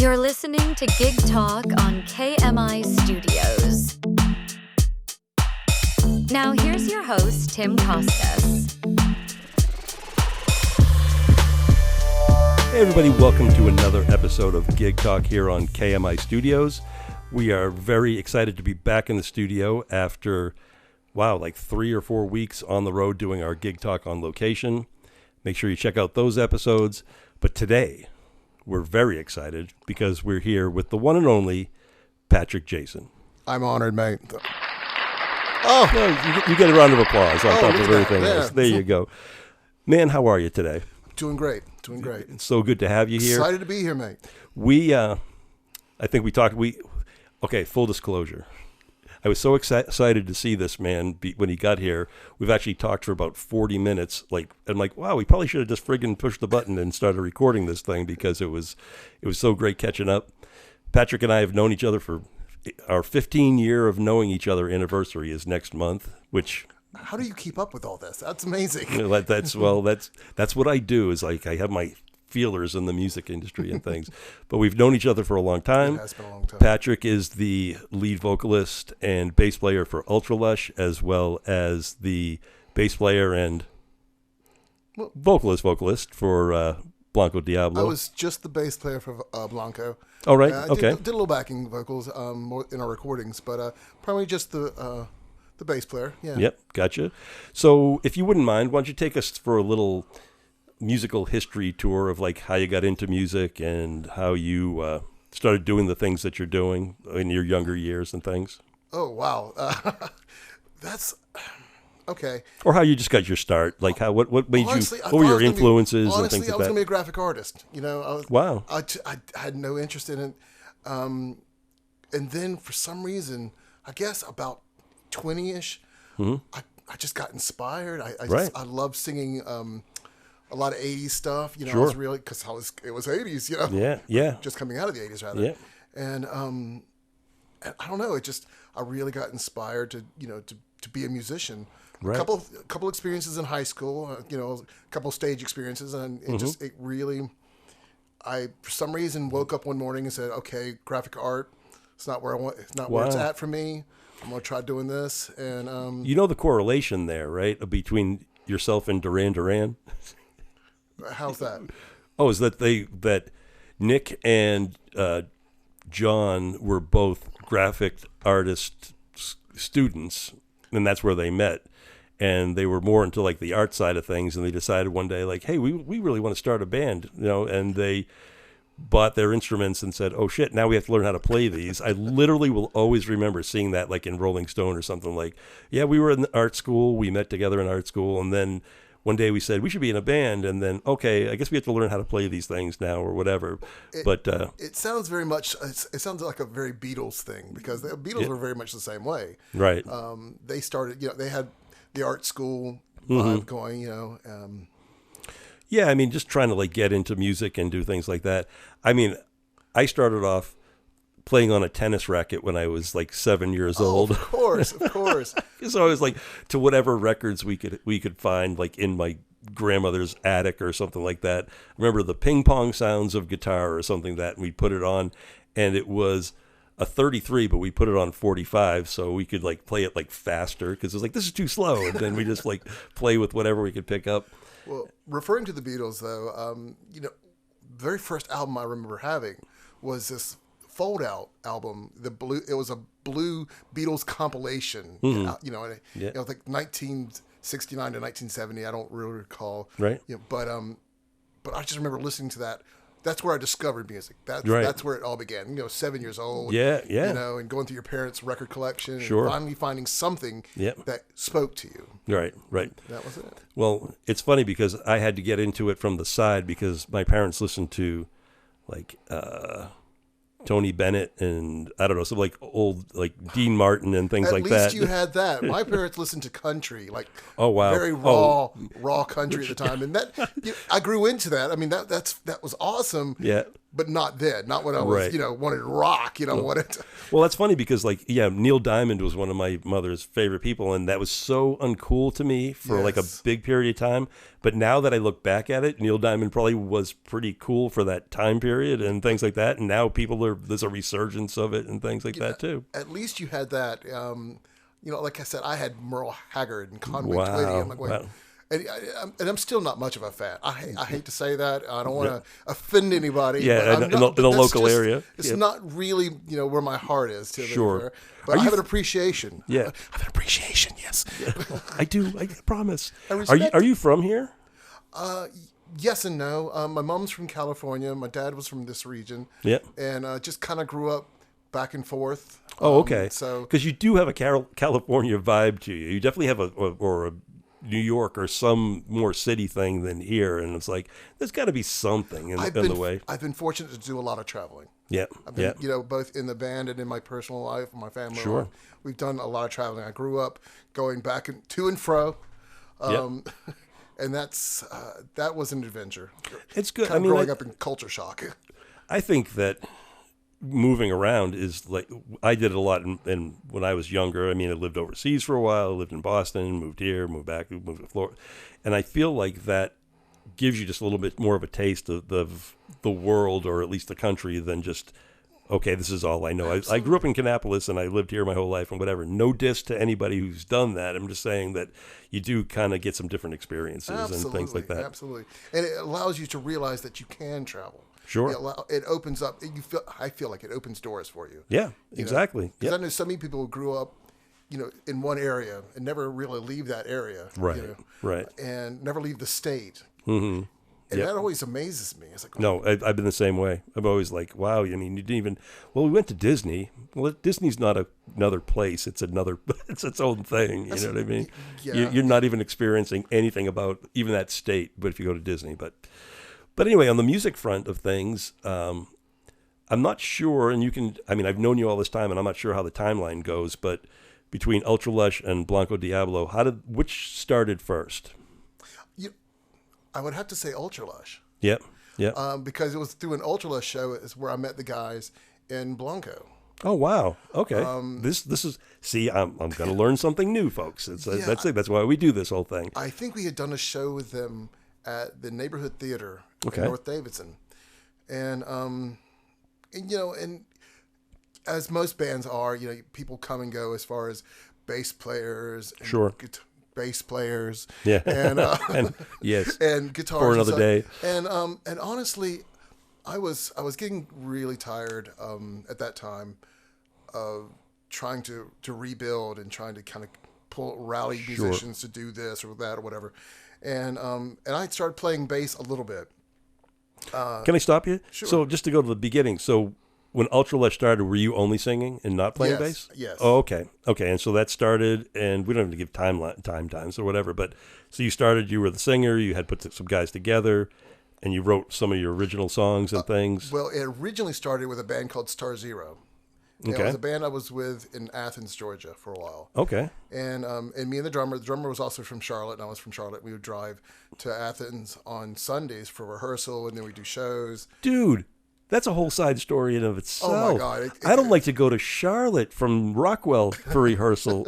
You're listening to Gig Talk on KMI Studios. Now here's your host, Tim Kostas. Hey everybody, welcome to another episode of Gig Talk here on KMI Studios. We are very excited to be back in the studio after, like 3 or 4 weeks on the road doing our Gig Talk on location. Make sure you check out those episodes. But today, we're very excited because we're here with the one and only Patrick Jason. I'm honored, mate. Oh, no, you get a round of applause on top of everything else. There you go. Man, how are you today? Doing great. It's so good to have you here. Excited to be here, mate. I think we talked, okay, full disclosure. I was so excited to see this man when he got here. We've actually talked for about 40 minutes. I'm like, wow, we probably should have just friggin' pushed the button and started recording this thing because it was so great catching up. Patrick and I have known each other for our 15-year of knowing each other anniversary is next month, which... How do you keep up with all this? That's amazing. That's what I do is I have my feelers in the music industry and things, but we've known each other for a long time. It has been a long time. Patrick is the lead vocalist and bass player for Ultralush, as well as the bass player and vocalist for Blanco Diablo. I was just the bass player for Blanco. Oh, right. Okay. Did a little backing vocals more in our recordings, but probably just the bass player. Yeah. Yep. Gotcha. So if you wouldn't mind, why don't you take us for a little musical history tour of how you got into music and how you started doing the things that you're doing in your younger years and things. Oh, wow. That's okay. Or how you just got your start. What made honestly, you, what were your influences and honestly, things like that? I was going to be a graphic artist. Wow. I had no interest in it. And then for some reason, I guess about 20-ish, I just got inspired. I love singing a lot of 80s stuff, Sure. I was really, because it was 80s, Yeah. Just coming out of the 80s, rather. Yeah. And I don't know, I really got inspired to be a musician. Right. A couple experiences in high school, a couple stage experiences, and it really, I, for some reason, woke up one morning and said, okay, graphic art, it's not where it's at for me. I'm going to try doing this. And the correlation there, right, between yourself and Duran Duran? How's that? Oh, is that Nick and John were both graphic artist students, and that's where they met. And they were more into the art side of things, and they decided one day, hey, we really want to start a band, and they bought their instruments and said, oh shit, now we have to learn how to play these. I literally will always remember seeing that in Rolling Stone or something we were in art school, we met together in art school, and then one day we said we should be in a band, and then, okay, I guess we have to learn how to play these things now or whatever. It sounds very much, it sounds like a very Beatles thing, because the Beatles were very much the same way. Right. They started, they had the art school vibe going, Yeah, just trying to get into music and do things like that. I started off playing on a tennis racket when I was 7 years old. Of course. So I was to whatever records we could find in my grandmother's attic or something like that. I remember the ping pong sounds of guitar or something and we'd put it on, and it was a 33, but we put it on 45 so we could play it faster, because it was this is too slow, and then we just play with whatever we could pick up. Well, referring to the Beatles, though, the very first album I remember having was this fold-out album. It was a blue Beatles compilation. 1969 to 1970. I don't really recall. Right. But I just remember listening to that. That's where I discovered music. That's where it all began. 7 years old. Yeah. And going through your parents' record collection. Sure. And finally finding something that spoke to you. Right. That was it. Well, it's funny because I had to get into it from the side because my parents listened to Tony Bennett and I don't know, some old Dean Martin and things like that. At least you had that. My parents listened to country, oh wow, very raw country at the time, and that I grew into that. That was awesome. Yeah. but not then. Not when I was, Right. you know, wanted to rock. You know, wanted to. Well, that's funny because, like, yeah, Neil Diamond was one of my mother's favorite people, and that was so uncool to me for like a Yes. big period of time. But now that I look back at it, Neil Diamond probably was pretty cool for that time period and things like that. And now there's a resurgence of it and things like that too. At least you had that. You know, like I said, I had Merle Haggard and Conway Wow. Twitty. I'm like, wait. Wow. And I'm still not much of a fan. I hate to say that. I don't want to offend anybody. Yeah, but in the that's local just- area. It's Yeah. not really, you know, where my heart is. To be Sure. fair. But I have an appreciation. Yeah. I have an appreciation. Yes. I do. I promise. I Are respect you from here? Yes and no. My mom's from California. My dad was from this region. Yeah. And just kind of grew up back and forth. Oh, okay. So because you do have a California vibe to you. You definitely have a New York or some more city thing than here, and it's like there's got to be something in the way. I've been fortunate to do a lot of traveling. Yeah. I've been, you know, both in the band and in my personal life, my family. Sure. Life. We've done a lot of traveling. I grew up going back to and fro. And that was an adventure. It's good. Kind of growing up in culture shock. I think that moving around is like I did a lot and when I was younger. I mean, I lived overseas for a while. I lived in Boston, moved here, moved back, moved to Florida, and I feel like that gives you just a little bit more of a taste of the world, or at least the country, than just okay, this is all I know. I grew up in Kannapolis and I lived here my whole life and whatever. No diss to anybody who's done that. I'm just saying that you do kind of get some different experiences and things like that. Absolutely, and it allows you to realize that you can travel. Sure. It opens up. I feel like it opens doors for you. Yeah, exactly. Because I know so many people who grew up, you know, in one area and never really leave that area. Right. You know, Right. And never leave the state. Mm-hmm. And that always amazes me. It's like, No, I've been the same way. I'm always like, wow, I mean, you didn't even, well, we went to Disney. Well, Disney's not another place. It's it's its own thing. You know what I mean? Yeah. You're not even experiencing anything about even that state, but if you go to Disney. But anyway, on the music front of things, I'm not sure, and I've known you all this time, and I'm not sure how the timeline goes, but between Ultralush and Blanco Diablo, which started first? I would have to say Ultralush. Yep. Yeah. Because it was through an Ultralush show is where I met the guys in Blanco. Oh wow! Okay, this is I'm going to learn something new, folks. That's it. That's why we do this whole thing. I think we had done a show with them at the neighborhood theater Okay. in North Davidson, and you know, and as most bands are, you know, people come and go as far as bass players, and Sure. bass players, Yeah. and And yes, and guitars for and another stuff. day. And honestly, I was getting really tired at that time of trying to rebuild and trying to kind of rally musicians to do this or that or whatever, and I started playing bass a little bit. Can I stop you? Sure. So just to go to the beginning. So when Ultralush started, were you only singing and not playing Yes, bass? yes. Oh, okay. Okay. And so that started, and we don't have to give times or whatever, but so you started, you were the singer, you had put some guys together, and you wrote some of your original songs and things. Well, it originally started with a band called Star Zero. It Okay. was a band I was with in Athens, Georgia, for a while. Okay. And me and the drummer was also from Charlotte, and I was from Charlotte. We would drive to Athens on Sundays for rehearsal, and then we do shows. Dude, that's a whole side story in of itself. Oh, my God. I don't like to go to Charlotte from Rockwell for rehearsal.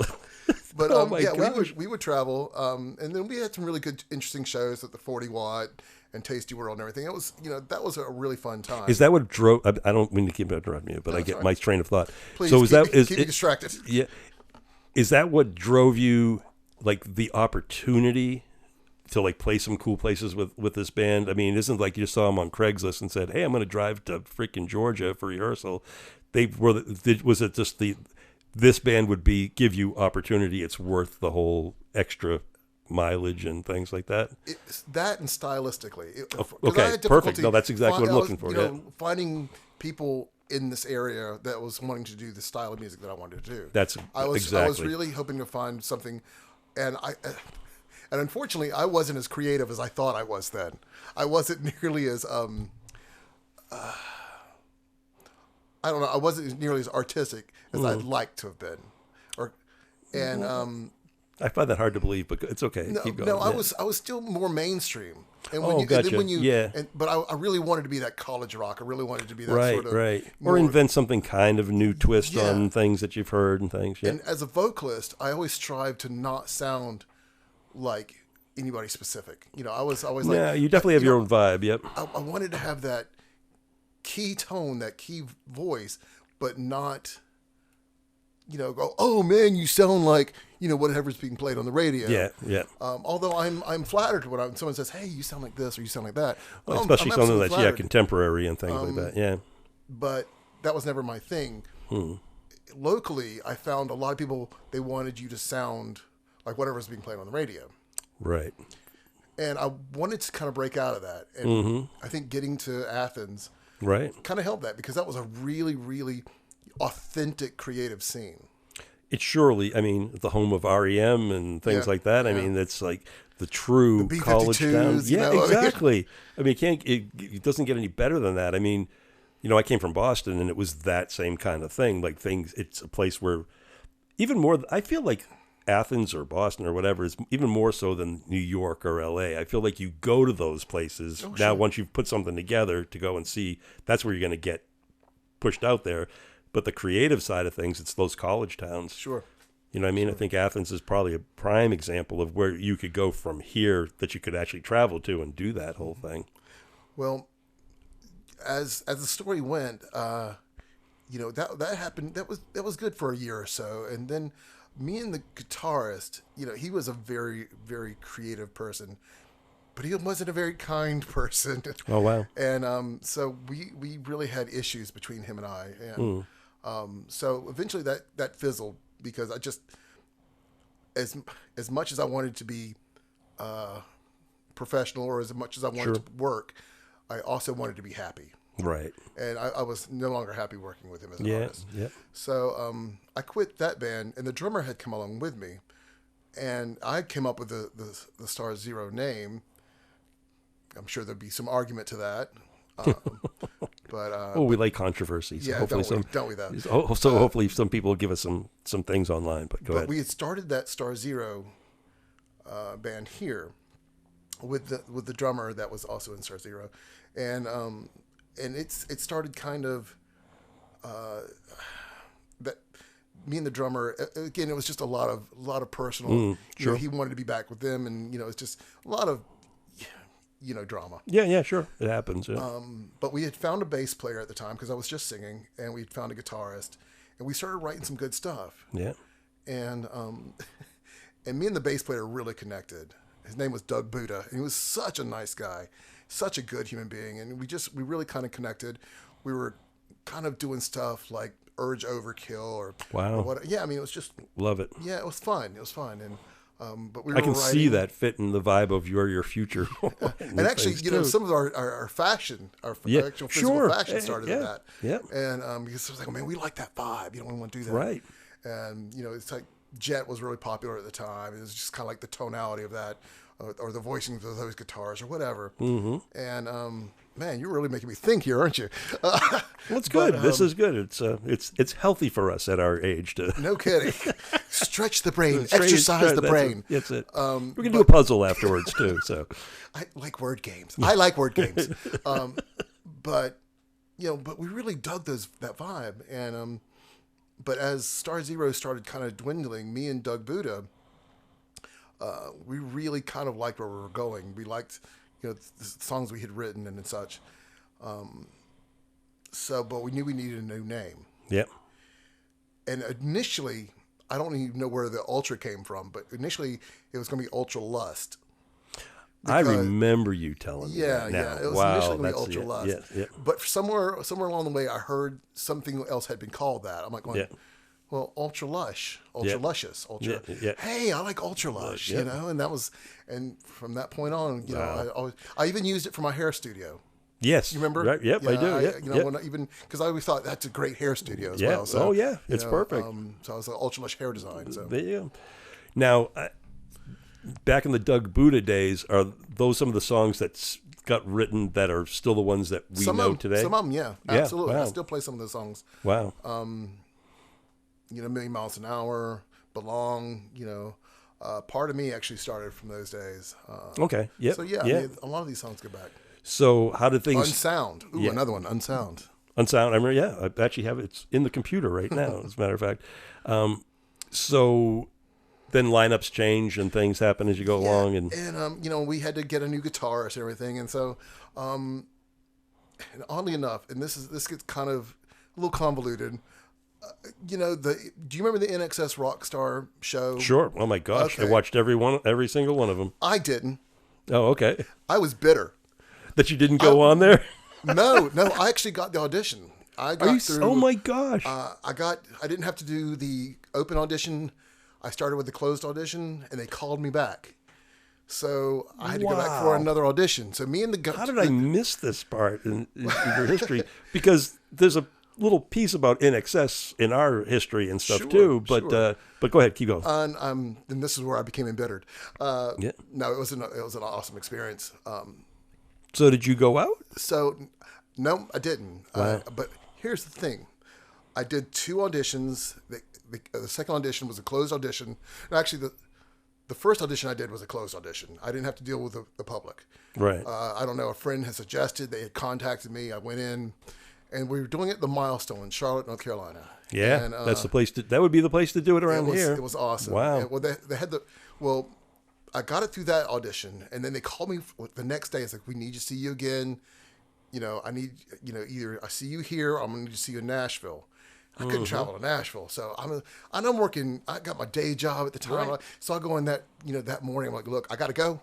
But Oh, my yeah, gosh. we would travel, and then we had some really good, interesting shows at the 40 Watt and Tasty World and everything. It was, you know, that was a really fun time. Is that what drove? I don't mean to keep interrupting you, but I get sorry. my train of thought. Please so keep me distracted. Yeah, is that what drove you, like the opportunity to like play some cool places with this band? I mean, it isn't like you just saw them on Craigslist and said, "Hey, I'm going to drive to freaking Georgia for rehearsal." Was it just this band would give you opportunity? It's worth the whole extra mileage and things like that. It's that and stylistically. 'Cause okay, I had perfect. difficulty No, that's exactly what I'm looking for, You know, finding people in this area that was wanting to do the style of music that I wanted to do. I was exactly. really hoping to find something, and unfortunately I wasn't as creative as I thought I was then. I wasn't nearly as I don't know. I wasn't nearly as artistic as I'd like to have been, I find that hard to believe, but it's okay. No, Keep going. no, Yeah. I was still more mainstream. And Oh, and gotcha. then when you, Yeah. but I really wanted to be that college rock. I really wanted to be that Right, sort of right. more- Or invent something kind of new twist Yeah. on things that you've heard and things. Yeah. And as a vocalist, I always strive to not sound like anybody specific. You know, I was always like, Yeah, you definitely have your own vibe. Yep. I wanted to have that key tone, that key voice, but not, you know, go, oh man, you sound like, you know, whatever's being played on the radio. Yeah, yeah. Although I'm flattered when someone says, hey, you sound like this or you sound like that. Well, I'm especially something absolutely that's flattered. contemporary and things like that. Yeah. But that was never my thing. Locally, I found a lot of people, they wanted you to sound like whatever's being played on the radio. Right. And I wanted to kind of break out of that. And I think getting to Athens Right. kind of helped that, because that was a really, really authentic creative scene. It's surely, I mean, the home of REM and things Yeah, like that. I mean, it's like the true The college town. B-52s, you Yeah, know? exactly. I mean, it doesn't get any better than that. I mean, you know, I came from Boston, and it was that same kind of thing. Like it's a place where even more, I feel like Athens or Boston or whatever is even more so than New York or LA. I feel like you go to those places now, once you've put something together to go and see, that's where you're going to get pushed out there. But the creative side of things, it's those college towns. Sure. You know what I mean? I think Athens is probably a prime example of where you could go from here that you could actually travel to and do that whole thing. Well, as the story went, you know, that happened. That was good for a year or so, and then me and the guitarist, you know, he was a very, very creative person, but he wasn't a very kind person. Oh, wow. And so we really had issues between him and I, and so eventually that fizzled, because I just, as much as I wanted to be professional, or as much as I wanted to work, I also wanted to be happy. Right. And I was no longer happy working with him as an Yeah. artist. Yeah. So I quit that band, and the drummer had come along with me, and I came up with the Star Zero name. I'm sure there'd be some argument to that, but Oh, we like controversy. So yeah, hopefully don't we though? So hopefully some people will give us some things online. But go But ahead. we had started that Star Zero band here with the drummer that was also in Star Zero, and it started kind of that me and the drummer, again, it was just a lot of personal. You know, he wanted to be back with them, and you know, it's just a lot of, you know, drama. Yeah, sure. It happens. Yeah. But we had found a bass player at the time, because I was just singing, and we'd found a guitarist, and we started writing some good stuff. Yeah. And and me and the bass player really connected. His name was Doug Buddha, and he was such a nice guy, such a good human being, and we really kind of connected. We were kind of doing stuff like Urge Overkill or Wow. or what. Yeah, I mean, it was just, Love it. yeah, it was fun. It was fun, and but we were I can see writing- that fit in the vibe of your future. And actually, you know, some of our fashion, our Yeah, actual physical sure. fashion started Yeah, with that. yeah. And because it was like, oh, man, we like that vibe. You know, we want to do that. Right. And, you know, it's like Jet was really popular at the time. It was just kind of like the tonality of that, or the voicing of those guitars or whatever. Mm-hmm. And, man, you're really making me think here, aren't you? Well, it's good. This is good. It's healthy for us at our age to No kidding. Stretch the brain. Exercise the brain. That's it. We can do a puzzle afterwards too. So I like word games. I like word games. But you know, but we really dug that vibe. And but as Star Zero started kind of dwindling, me and Doug Buddha, we really kind of liked where we were going. We liked, you know, the songs we had written and such. So, but we knew we needed a new name. yeah. And initially, I don't even know where the Ultra came from, but initially it was going to be Ultra Lust. I remember you telling me that now. Yeah. It was Wow, initially going to be that's Ultra Lust. Yeah. But somewhere along the way, I heard something else had been called that. I'm like going, Yeah. well, Ultra Lush, Ultra Luscious, Ultra. Yeah. Hey, I like Ultra Lush, Yeah. you know. And from that point on, you know, I even used it for my hair studio. Yes. You remember? Right. Yep, I do. Yeah. You know, because I always thought that's a great hair studio as well. So, Oh, yeah. you It's know, perfect. So I was like Ultra Lush hair design. So There you go. Now, back in the Doug Buddha days, are those some of the songs that got written that are still the ones that we know today? Some of them, yeah, Yeah, absolutely. wow. I still play some of those songs. Wow. You know, Million Miles an Hour, Belong. You know, Part of Me actually started from those days. Okay. Yep. So yeah, Yeah. I mean, a lot of these songs go back. So how did things Unsound. Ooh, Yeah. another one. Unsound. Unsound? I remember. Yeah, I actually have it. It's in the computer right now. As a matter of fact. So then lineups change and things happen as you go along, and you know, we had to get a new guitarist and everything, and so and oddly enough, and this gets kind of a little convoluted. You know, do you remember the NXS Rockstar show? sure. Oh my gosh, I Okay. watched every single one of them. I didn't. Oh, okay. I was bitter. That you didn't go on there. No, I actually got the audition. I got through. Oh my gosh. I didn't have to do the open audition. I started with the closed audition, and they called me back. So I had to go back for Wow. another audition. So me and the How did I miss this part in your history? Because there's a little piece about NXS in our history and stuff Sure, too. But sure. but go ahead, keep going. and this is where I became embittered. Yeah. No, it was an awesome experience. So did you go out? So no, I didn't. Wow. But here's the thing: I did 2 auditions. The second audition was a closed audition. And actually, the first audition I did was a closed audition. I didn't have to deal with the public. Right. I don't know. A friend had suggested. They had contacted me. I went in, and we were doing it at the Milestone in Charlotte, North Carolina. Yeah, And, that's the place to. That would be the place to do it around here. It was awesome. Wow. And, well, they had I got it through that audition, and then they called me the next day. It's like, we need to see you again. You know, I need, you know, either I see you here, or I'm going to need to see you in Nashville. I couldn't travel to Nashville, so I'm working. I got my day job at the time, Right. so I go in that morning. I'm like, look, I got to go.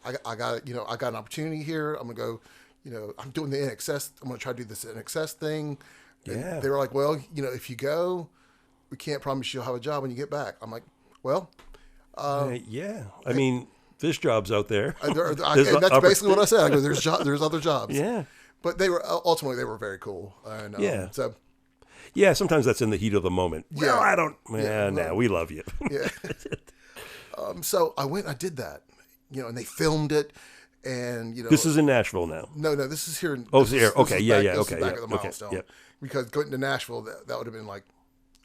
I got I got an opportunity here. I'm gonna go. You know, I'm doing the NXS. I'm gonna try to do this NXS thing. And Yeah. they were like, well, you know, if you go, we can't promise you'll have a job when you get back. I'm like, well. Yeah. I mean, there's jobs out there. And There's that's basically what I said. I go, there's other jobs. Yeah. But they were ultimately very cool. And, Yeah. So Yeah, sometimes that's in the heat of the moment. Yeah. Well, I don't. Yeah, nah, we love you. yeah. So I went. I did that. You know, and they filmed it. And you know, This is in Nashville now. no, this is here. Oh, this it's here. is Okay, yeah, back- yeah, this is okay, back yeah, at the okay, Milestone. yeah. Because going to Nashville, that would have been like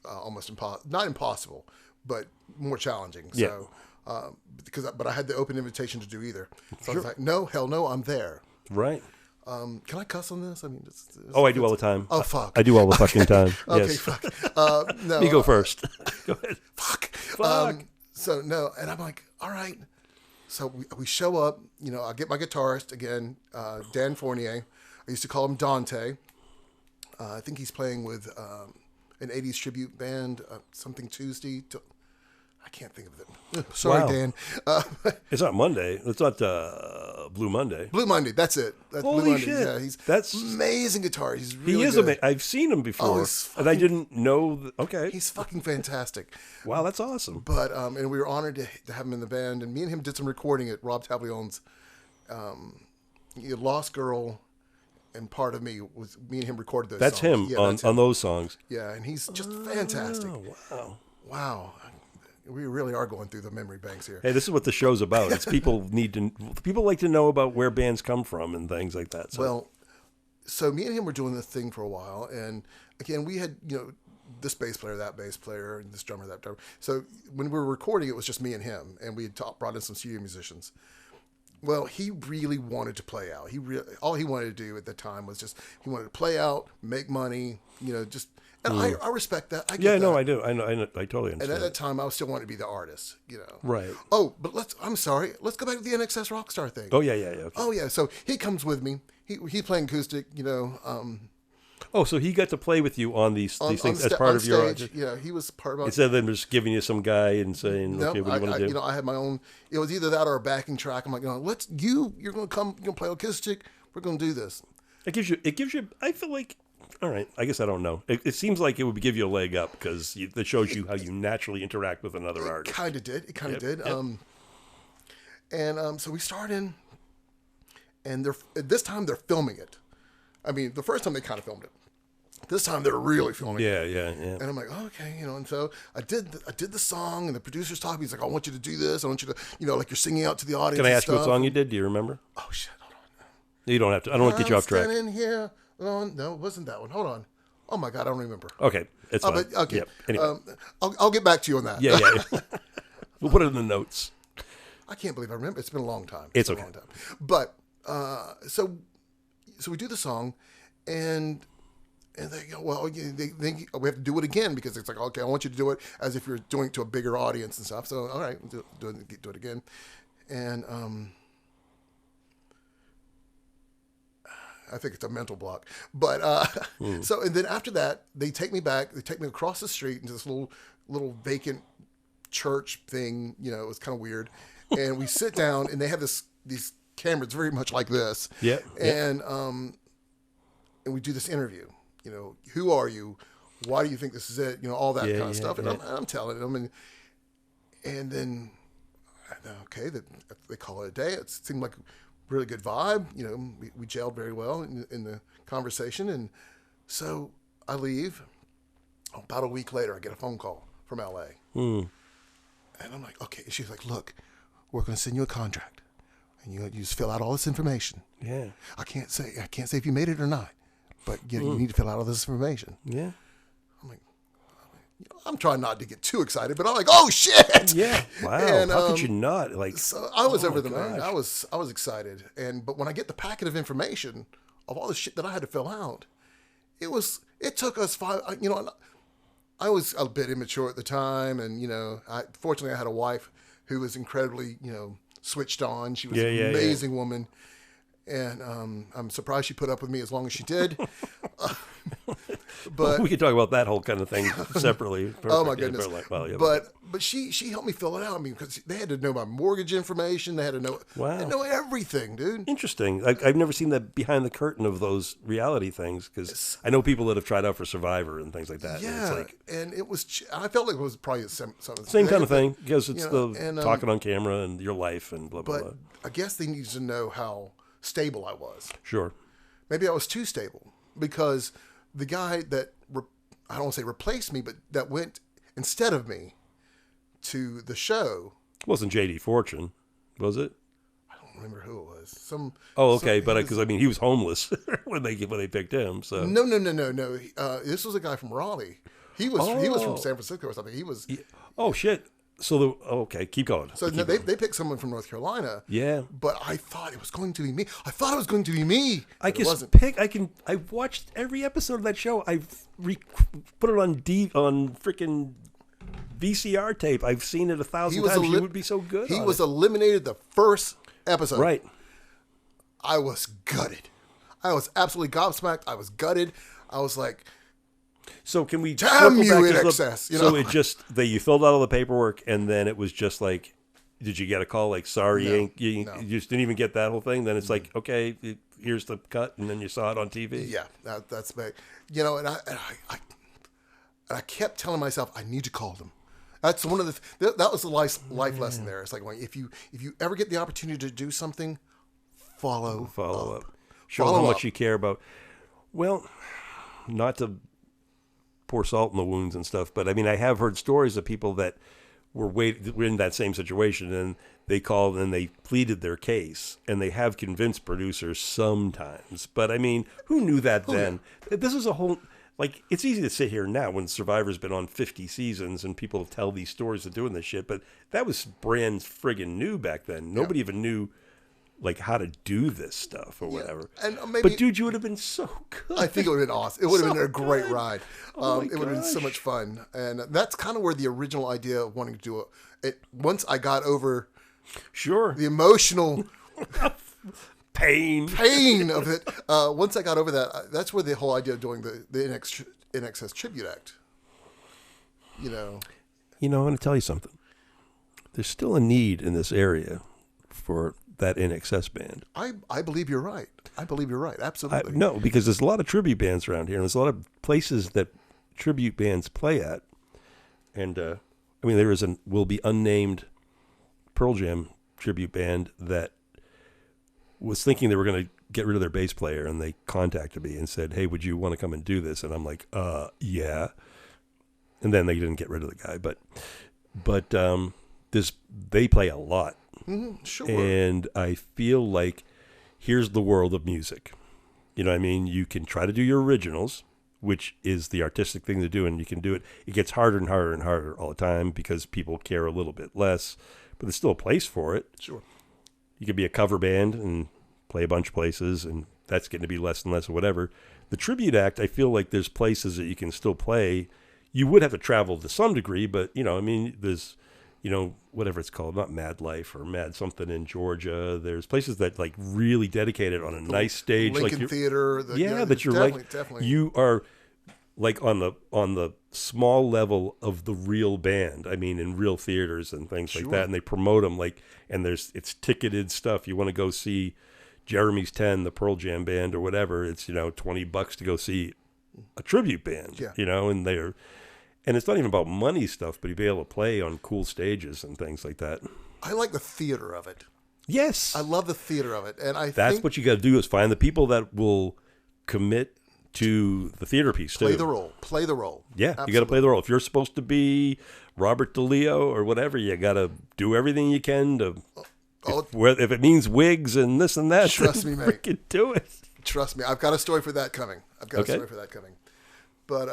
almost impossible. Not impossible, but more challenging. Yeah. So, but I had the open invitation to do either. So I was like, no, hell no, I'm there. Right. Can I cuss on this? I mean, Oh, I do all the time. Oh, fuck. I do all the fucking time. Okay, Yes. fuck. No, You go first. Go ahead. fuck. Fuck. So no, and I'm like, all right. So we show up. You know, I get my guitarist again, Dan Fournier. I used to call him Dante. I think he's playing with an '80s tribute band, something Tuesday. I can't think of it. Sorry, Wow. Dan. It's not Monday. It's not Blue Monday. Blue Monday. That's it. That's Holy Blue Monday. shit. Yeah, That's- amazing guitar. He's really He is good. amazing. I've seen him before, he's and I fucking- didn't know. Okay. He's fucking fantastic. Wow, that's awesome. But and we were honored to have him in the band, and me and him did some recording at Rob Tablione's Lost Girl, and Part of Me was me and him recorded those. That's songs. him Yeah, on that's him. on those songs. Yeah, and he's just fantastic. Oh, wow. Wow, we really are going through the memory banks here. Hey, this is what the show's about. It's people like to know about where bands come from and things like that. So. Well, so me and him were doing this thing for a while, and again, we had this bass player, that bass player, and this drummer, that drummer. So when we were recording, it was just me and him, and we had brought in some studio musicians. Well, he really wanted to play out. All he wanted to do at the time was just he wanted to play out, make money, just. And I respect that. I get Yeah, that. no, I do. I know. I totally And understand. at that time, I still wanted to be the artist, Right. Oh, but I'm sorry. Let's go back to the NXS Rockstar thing. Oh yeah. Okay. Oh yeah. So he comes with me. He's playing acoustic. Oh, so he got to play with you on these things as on part of your. stage. Yeah, he was part of. Instead of them just giving you some guy and saying, No, "Okay, what do you want to do?" I had my own. It was either that or a backing track. I'm like, you're going to come. You're going to play acoustic. We're going to do this. It gives you. I feel like. All right. I guess I don't know. It seems like it would give you a leg up because it shows you how you naturally interact with another artist. It kind of did. It kind of did. Yep. So we start in, and this time they're filming it. I mean, the first time they kind of filmed it. This time they're really filming it. Yeah. And I'm like, okay, and so I did the song, and the producer's talking. He's like, I want you to do this. I want you to, like you're singing out to the audience. Can I and ask you what stuff. song you did? Do you remember? Oh shit! Hold on. You don't have to. I don't want to get you off track. Standing here. No, it wasn't that one. Hold on. Oh my god, I don't remember. Okay, it's fine. But, okay. Yep. Anyway. I'll get back to you on that. Yeah. We'll put it in the notes. I can't believe I remember. It's been a long time. It's been okay. a long time. But so we do the song, and they go, well, we have to do it again because it's like, okay, I want you to do it as if you're doing it to a bigger audience and stuff. So all right, do it again, and I think it's a mental block. But so, and then after that, they take me back. They take me across the street into this little vacant church thing. You know, it was kind of weird. And we sit down, and they have these cameras very much like this. Yeah. And we do this interview. You know, who are you? Why do you think this is it? You know, all that kind of stuff. And I'm telling them, and then okay, they call it a day. It seemed like really good vibe. You know, we gelled very well in the conversation. And so I leave. About a week later, I get a phone call from LA. And I'm like, okay. She's like, look, we're going to send you a contract. And you just fill out all this information. Yeah. I can't say if you made it or not. But you need to fill out all this information. Yeah. I'm like, I'm trying not to get too excited, but I'm like, oh shit! Yeah. Wow. And, how could you not? Like, so I was over the gosh. moon. I was excited, but when I get the packet of information of all the shit that I had to fill out, it took us 5. You know, I was a bit immature at the time, and you know, fortunately I had a wife who was incredibly, you know, switched on. She was an amazing woman. And I'm surprised she put up with me as long as she did. But we could talk about that whole kind of thing separately. Oh my goodness! Well, yeah, but she helped me fill it out. I mean, because they had to know my mortgage information. They had to know they had to know everything, dude. Interesting. I've never seen the behind the curtain of those reality things because I know people that have tried out for Survivor and things like that. Yeah, and it was. I felt like it was probably same kind of thing because it's you know, the talking on camera and your life and blah blah blah. But I guess they needed to know how stable I was. Sure. Maybe I was too stable because the guy that I don't want to say replaced me, but that went instead of me to the show. It wasn't J.D. Fortune, was it? I don't remember who it was. But because I mean he was homeless when they picked him. So no. This was a guy from Raleigh. He was from San Francisco or something. He was. Oh shit. So okay, keep going. So no, they picked someone from North Carolina. Yeah. But I thought it was going to be me. I've watched every episode of that show. I've put it on freaking VCR tape. I've seen it 1,000 times. He would be so good. He was eliminated the first episode. Right. I was gutted. I was absolutely gobsmacked. I was gutted. I was like, so can we damn you in excess? You know? So it just you filled out all the paperwork and then it was just like, did you get a call like, sorry, you just didn't even get that whole thing? Then it's like, okay, here's the cut, and then you saw it on TV. Yeah, that's big. You know, and I kept telling myself I need to call them. That's one of that was the life lesson there. It's like, well, if you ever get the opportunity to do something, follow up. Show how much you care about. Well, not to pour salt in the wounds and stuff, but I mean, I have heard stories of people that were in that same situation, and they called and they pleaded their case, and they have convinced producers sometimes. But I mean, who knew that then? Yeah. This is a whole. Like, it's easy to sit here now when Survivor's been on 50 seasons and people tell these stories of doing this shit, but that was brand friggin' new back then. Nobody even knew, like, how to do this stuff or whatever. And but, dude, you would have been so good. I think it would have been awesome. It would have been a great ride. It would have been so much fun. And that's kind of where the original idea of wanting to do it, once I got over the emotional... pain of it. Once I got over that, that's where the whole idea of doing the INXS Tribute Act. You know, I'm going to tell you something. There's still a need in this area for that INXS band. I believe you're right. Absolutely. No, because there's a lot of tribute bands around here, and there's a lot of places that tribute bands play at. And I mean, there will be unnamed Pearl Jam tribute band that was thinking they were going to get rid of their bass player, and they contacted me and said, hey, would you want to come and do this? And I'm like, yeah. And then they didn't get rid of the guy, but they play a lot. Mm-hmm, sure. And I feel like here's the world of music. You know what I mean? You can try to do your originals, which is the artistic thing to do, and you can do it. It gets harder and harder and harder all the time because people care a little bit less, but there's still a place for it. Sure. You could be a cover band and play a bunch of places, and that's getting to be less and less or whatever. The tribute act, I feel like there's places that you can still play. You would have to travel to some degree, but, there's, whatever it's called, not Mad Life or Mad something in Georgia. There's places that, like, really dedicated on a nice stage. Lincoln like Theater. That you're definitely. You are, like, on the small level of the real band. I mean, in real theaters and things like that. And they promote them, like, and it's ticketed stuff. You want to go see Jeremy's 10, the Pearl Jam band or whatever. It's, $20 to go see a tribute band, and it's not even about money stuff, but you'd be able to play on cool stages and things like that. I like the theater of it. Yes. I love the theater of it. And that's what you got to do is find the people that will commit to the theater piece play too. Play the role. Yeah, absolutely. You got to play the role. If you're supposed to be Robert DeLeo or whatever, you got to do everything you can to... If it means wigs and this and that, trust me, mate. Freaking do it. Trust me, I've got a story for that coming. But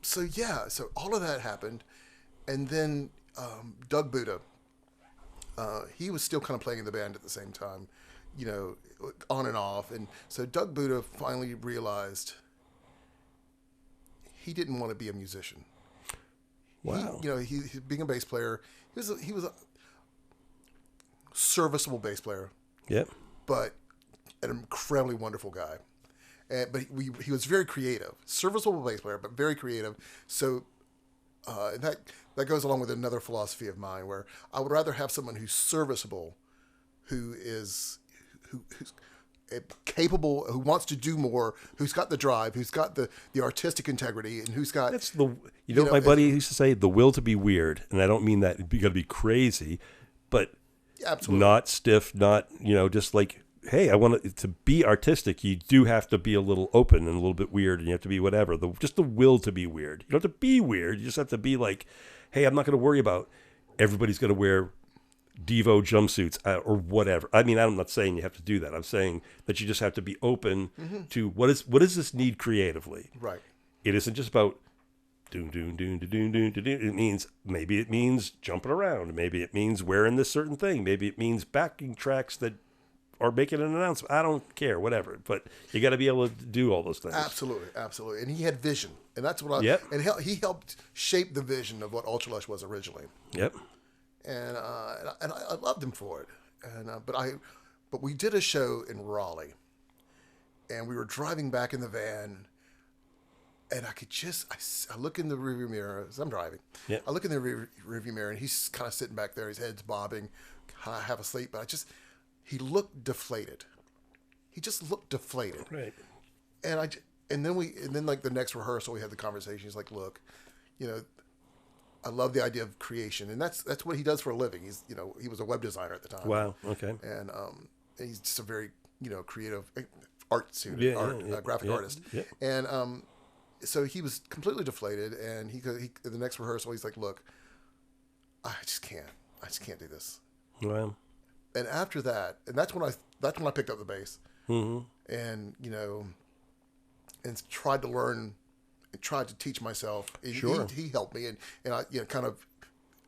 so all of that happened, and then Doug Buda, he was still kind of playing in the band at the same time, on and off, and so Doug Buda finally realized he didn't want to be a musician. Wow. He being a bass player, he was a serviceable bass player. Yep. But an incredibly wonderful guy. But he was very creative. Serviceable bass player, but very creative. So that goes along with another philosophy of mine, where I would rather have someone who's serviceable, who's capable, who wants to do more, who's got the drive, who's got the artistic integrity, and who's got... That's what my buddy used to say, the will to be weird. And I don't mean that you got to be crazy, but... Absolutely. Not stiff, not, just like, hey, I want to be artistic. You do have to be a little open and a little bit weird, and you have to be whatever. Just the will to be weird. You don't have to be weird. You just have to be like, hey, I'm not going to worry about everybody's going to wear Devo jumpsuits or whatever. I mean, I'm not saying you have to do that. I'm saying that you just have to be open to what does this need creatively. Right. It isn't just about doom, doom, doom, doom, doom, doom. It means jumping around. Maybe it means wearing this certain thing. Maybe it means backing tracks that are making an announcement. I don't care, whatever. But you got to be able to do all those things. Absolutely. And he had vision, and that's what he helped shape the vision of what Ultralush was originally. Yep. And I loved him for it. And but we did a show in Raleigh, and we were driving back in the van. And I look in the rearview mirror as I'm driving. Yep. I look in the rearview mirror, and he's kind of sitting back there. His head's bobbing, kind of half asleep. But he looked deflated. He just looked deflated. Right. And then like the next rehearsal, we had the conversation. He's like, "Look, I love the idea of creation, and that's what he does for a living. He was a web designer at the time. Wow. Okay. And he's just a very creative art student, graphic artist. Yeah. And so he was completely deflated, and he the next rehearsal, he's like, "Look, I just can't do this." Wow. And after that, and that's when I picked up the bass, and and tried to learn, and tried to teach myself. Sure. He helped me, and I kind of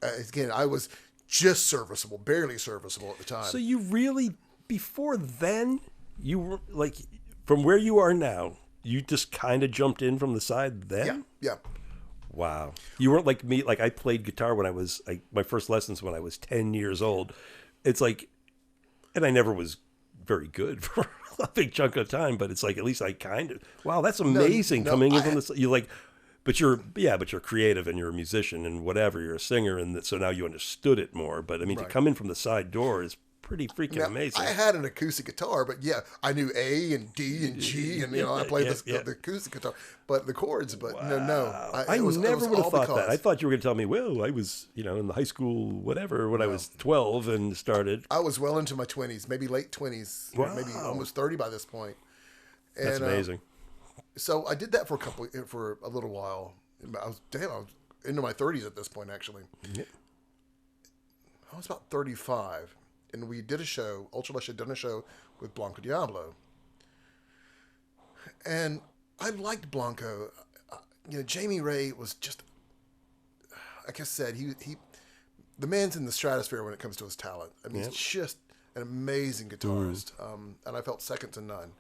again, I was just serviceable, barely serviceable at the time. So you really, before then, you were like, from where you are now, you just kind of jumped in from the side then? Yeah. Wow. You weren't like me. Like, I played guitar when I was, my first lessons when I was 10 years old. It's like, and I never was very good for a big chunk of time, but it's like, at least I kind of, wow, that's amazing coming in from this. You're like, but you're creative and you're a musician and whatever, you're a singer. And so now you understood it more. But I mean, to come in from the side door is pretty freaking amazing. I had an acoustic guitar, but I knew A and D and G, and I played the acoustic guitar, but the chords. But no, I never would have thought that. I thought you were going to tell me, well, I was in the high school whatever when I was 12 and started. I was well into my 20s, maybe late 20s, maybe almost 30 by this point. And, that's amazing. So I did that for a little while. I was into my 30s at this point, actually. Yep. I was about 35. And we did a show, Ultralush had done a show with Blanco Diablo. And I liked Blanco. Jamie Ray was just, like I said, the man's in the stratosphere when it comes to his talent. I mean, he's just an amazing guitarist, and I felt second to none.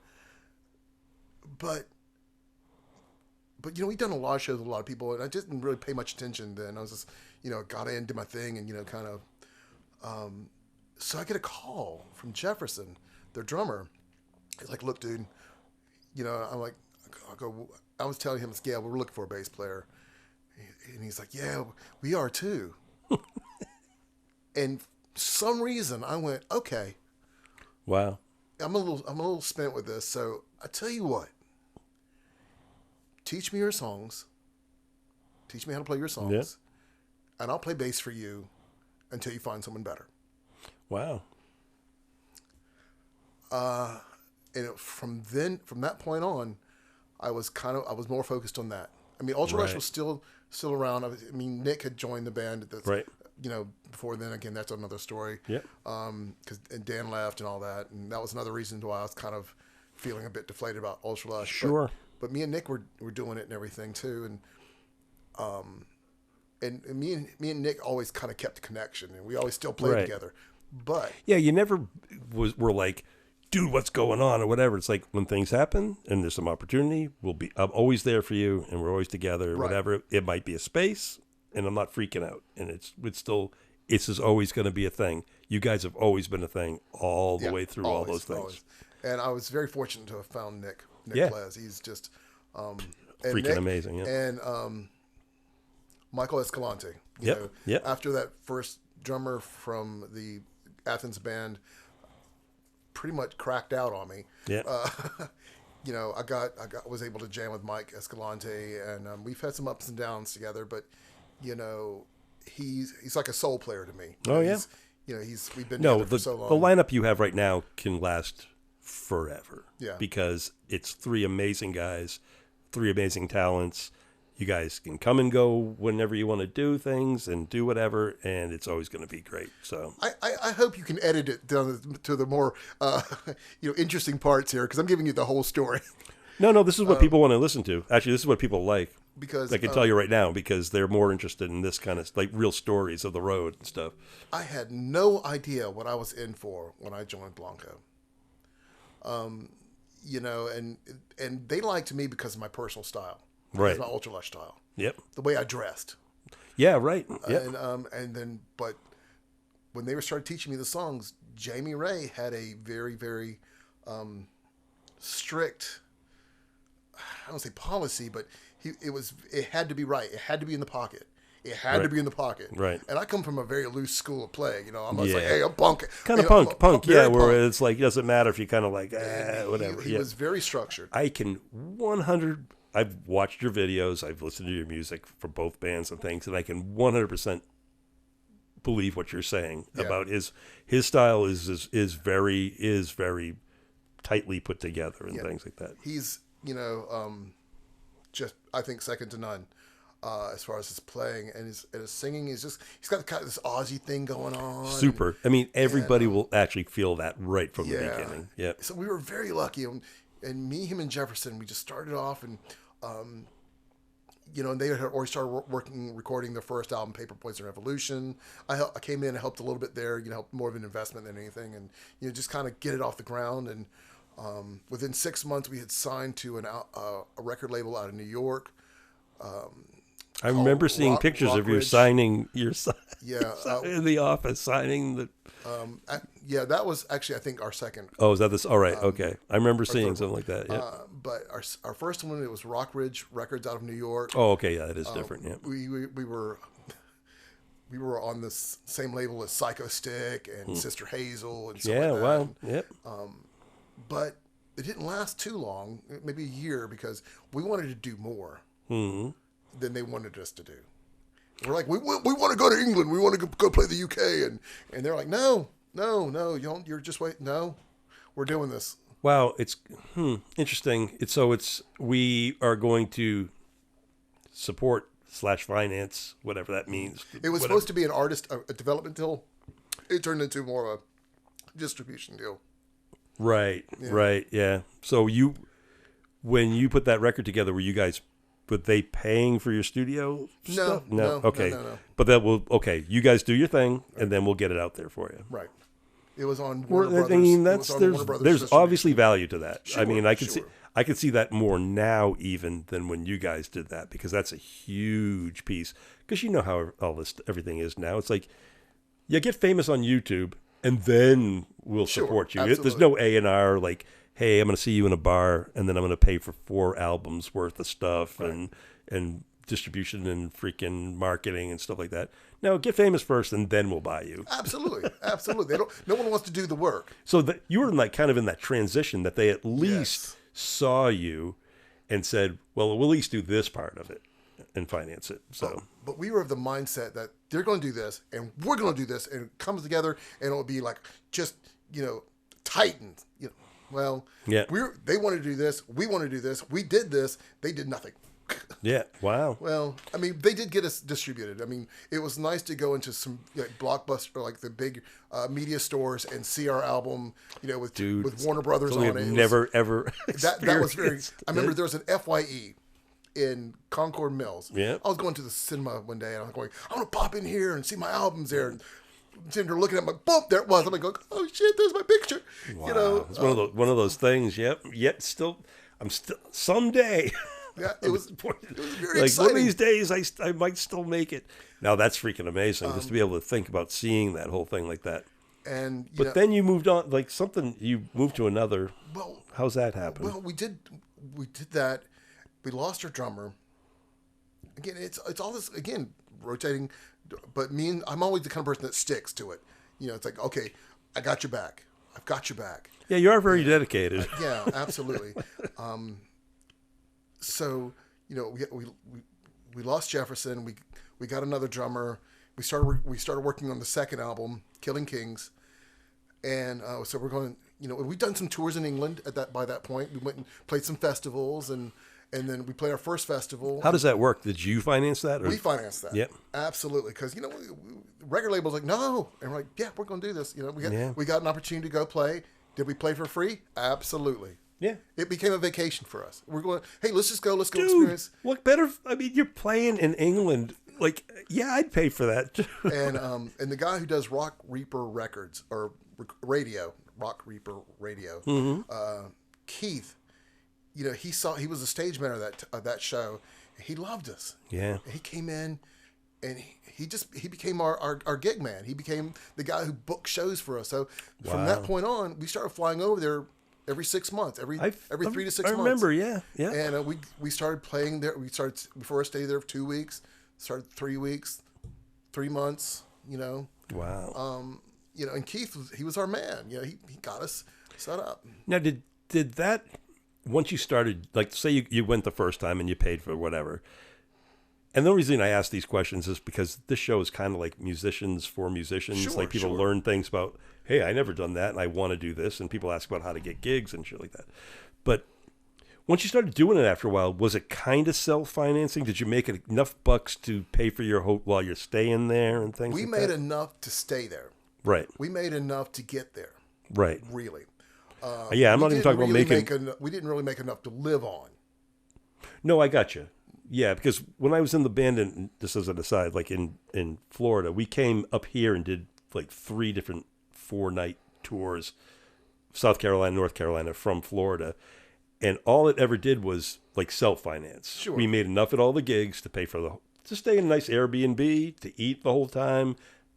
But we'd done a lot of shows with a lot of people, and I didn't really pay much attention then. I was just, got in, did my thing, and kind of. So I get a call from Jefferson, their drummer. He's like, "Look, dude, I'm like, I was telling him, yeah, we're looking for a bass player," and he's like, "Yeah, we are too." And for some reason, I went, "Okay." Wow. I'm a little spent with this, so I tell you what. Teach me your songs. Teach me how to play your songs, and I'll play bass for you until you find someone better. Wow. And from that point on, I was more focused on that. I mean, Ultralush was still around. I mean, Nick had joined the band. Right. Before then, again, that's another story. Yeah. And Dan left and all that, and that was another reason why I was kind of feeling a bit deflated about Ultralush. Sure. But me and Nick were doing it and everything too, and me and Nick always kind of kept a connection, and we always still played together. But yeah, you never were like, dude, what's going on or whatever. It's like when things happen and there's some opportunity, I'm always there for you, and we're always together. Whatever it might be a space, and I'm not freaking out, and it's just always going to be a thing. You guys have always been a thing all the way through all those things. Always. And I was very fortunate to have found Nick Plez. He's just freaking Nick, amazing. Yeah. And Michael Escalante. After that first drummer from the Athens band pretty much cracked out on me. Yeah. I was able to jam with Mike Escalante, and we've had some ups and downs together, but he's like a soul player to me. We've been together for so long. The lineup you have right now can last forever. Yeah. Because it's three amazing guys, three amazing talents. You guys can come and go whenever you want to do things and do whatever, and it's always going to be great. So I hope you can edit it down to the more interesting parts here, because I'm giving you the whole story. No, this is what people want to listen to. Actually, this is what people like. Because I can tell you right now, because they're more interested in this kind of like real stories of the road and stuff. I had no idea what I was in for when I joined Blanco. And they liked me because of my personal style. Right. My Ultralush style. Yep. The way I dressed. Yeah, right. Yep. But when they started teaching me the songs, Jamie Ray had a very, very strict, I don't say policy, but it had to be right. It had to be in the pocket. It had to be in the pocket. Right. And I come from a very loose school of playing. I'm like, hey, I'm punk. Kind of punk. Yeah, where it's like, it doesn't matter if you kind of like, whatever. He was very structured. I can I've watched your videos. I've listened to your music for both bands and things, and I can 100% believe what you're saying about his style is very tightly put together and things like that. He's just, I think, second to none as far as his playing and his singing. He's got kind of this Aussie thing going on. Super. I mean, everybody will actually feel that right from the beginning. Yeah. So we were very lucky, and me, him, and Jefferson, we just started off and. And they had already started recording their first album, Paper Poison Revolution. I came in and helped a little bit there, helped more of an investment than anything, and just kind of get it off the ground. And within 6 months, we had signed to a record label out of New York. I remember seeing pictures of you signing in the office, signing the. That was actually, I think, our second. Oh, is that this? All right, okay. I remember seeing something like that. Yeah. But our first one, it was Rock Ridge Records out of New York. Oh, okay, yeah, that is different. Yeah. We were on this same label as Psycho Stick and Sister Hazel and stuff like that. Yeah, wow, yep. But it didn't last too long, maybe a year, because we wanted to do more than they wanted us to do. We're like, we want to go to England. We want to go play the UK. And they're like, no, you're just wait. No, we're doing this. Wow. It's interesting. We are going to support /finance, whatever that means. It was supposed to be a development deal. It turned into more of a distribution deal. Right. Yeah. Right. Yeah. So when you put that record together, were they paying for your studio stuff? No. Okay. No. But you guys do your thing, and then we'll get it out there for you. Right. It was on Warner Brothers. I mean, There's there's obviously value to that. Sure, I mean, I can see that more now even than when you guys did that, because that's a huge piece. Because you know how everything is now. It's like, you get famous on YouTube, and then we'll support you. Absolutely. There's no A&R like, hey, I'm going to see you in a bar, and then I'm going to pay for 4 albums worth of stuff and distribution and freaking marketing and stuff like that. No, get famous first, and then we'll buy you. Absolutely. No one wants to do the work. So you were in that transition that they at least saw you and said, well, we'll at least do this part of it and finance it. So, but we were of the mindset that they're going to do this, and we're going to do this, and it comes together, and it'll be like just Titans. Well, yeah. They want to do this. We want to do this. We did this. They did nothing. Yeah. Wow. Well, I mean, they did get us distributed. I mean, it was nice to go into some Blockbuster, like the big media stores, and see our album, with Warner Brothers on it. Never ever. That was very. I remember there was an FYE in Concord Mills. Yeah. I was going to the cinema one day, and I was going, I want to pop in here and see my albums there. And they're looking at my boom, there it was. I'm like, oh shit, there's my picture. Wow. It's one of those things. Yep. Yet still, I'm still someday. Yeah, it was very like exciting. one of these days, I might still make it. Now that's freaking amazing, just to be able to think about seeing that whole thing like that. And then you moved on, you moved to another. Well, how's that happen? Well, we did that. We lost our drummer. Again, it's all this rotating. But I'm always the kind of person that sticks to it. It's like, okay, I got your back. I've got your back. Yeah, you are very dedicated. Yeah, absolutely. So we lost Jefferson. We got another drummer. We started working on the second album, Killing Kings, and so we're going. We've done some tours in England by that point. We went and played some festivals, and then we played our first festival. How does that work? Did you finance that? We financed that. Yep. Absolutely, because record labels like no, and we're like, yeah, we're going to do this. We got an opportunity to go play. Did we play for free? Absolutely. Yeah. It became a vacation for us. We're going, hey, let's go Dude, experience. What better? I mean, you're playing in England. Like, yeah, I'd pay for that. And the guy who does Rock Reaper Records or radio, Rock Reaper Radio, Keith, he was a stage manager of that show. He loved us. Yeah. He came in, and he became our gig man. He became the guy who booked shows for us. So from that point on, we started flying over there every 6 months, every 3 to 6 months. I remember, yeah. And we started playing there. We started before I stayed there for 2 weeks. Started 3 weeks, 3 months. Wow. And Keith was our man. He got us set up. Now, did that, once you started, like, say you went the first time and you paid for whatever, and the reason I ask these questions is because this show is kind of like musicians for musicians. Sure, like people learn things about, hey, I never done that and I want to do this, and people ask about how to get gigs and shit like that. But once you started doing it after a while, was it kind of self-financing? Did you make enough bucks to pay for your while you're staying there and things like that? We made enough to stay there. Right. We made enough to get there. Right. Really. Yeah, I'm not even talking about making... we didn't really make enough to live on. No, I got you. Yeah, because when I was in the band, and just as an aside, like in Florida, we came up here and did like 3 different 4-night tours, South Carolina, North Carolina, from Florida. And all it ever did was like self-finance. Sure. We made enough at all the gigs to pay for to stay in a nice Airbnb, to eat the whole time,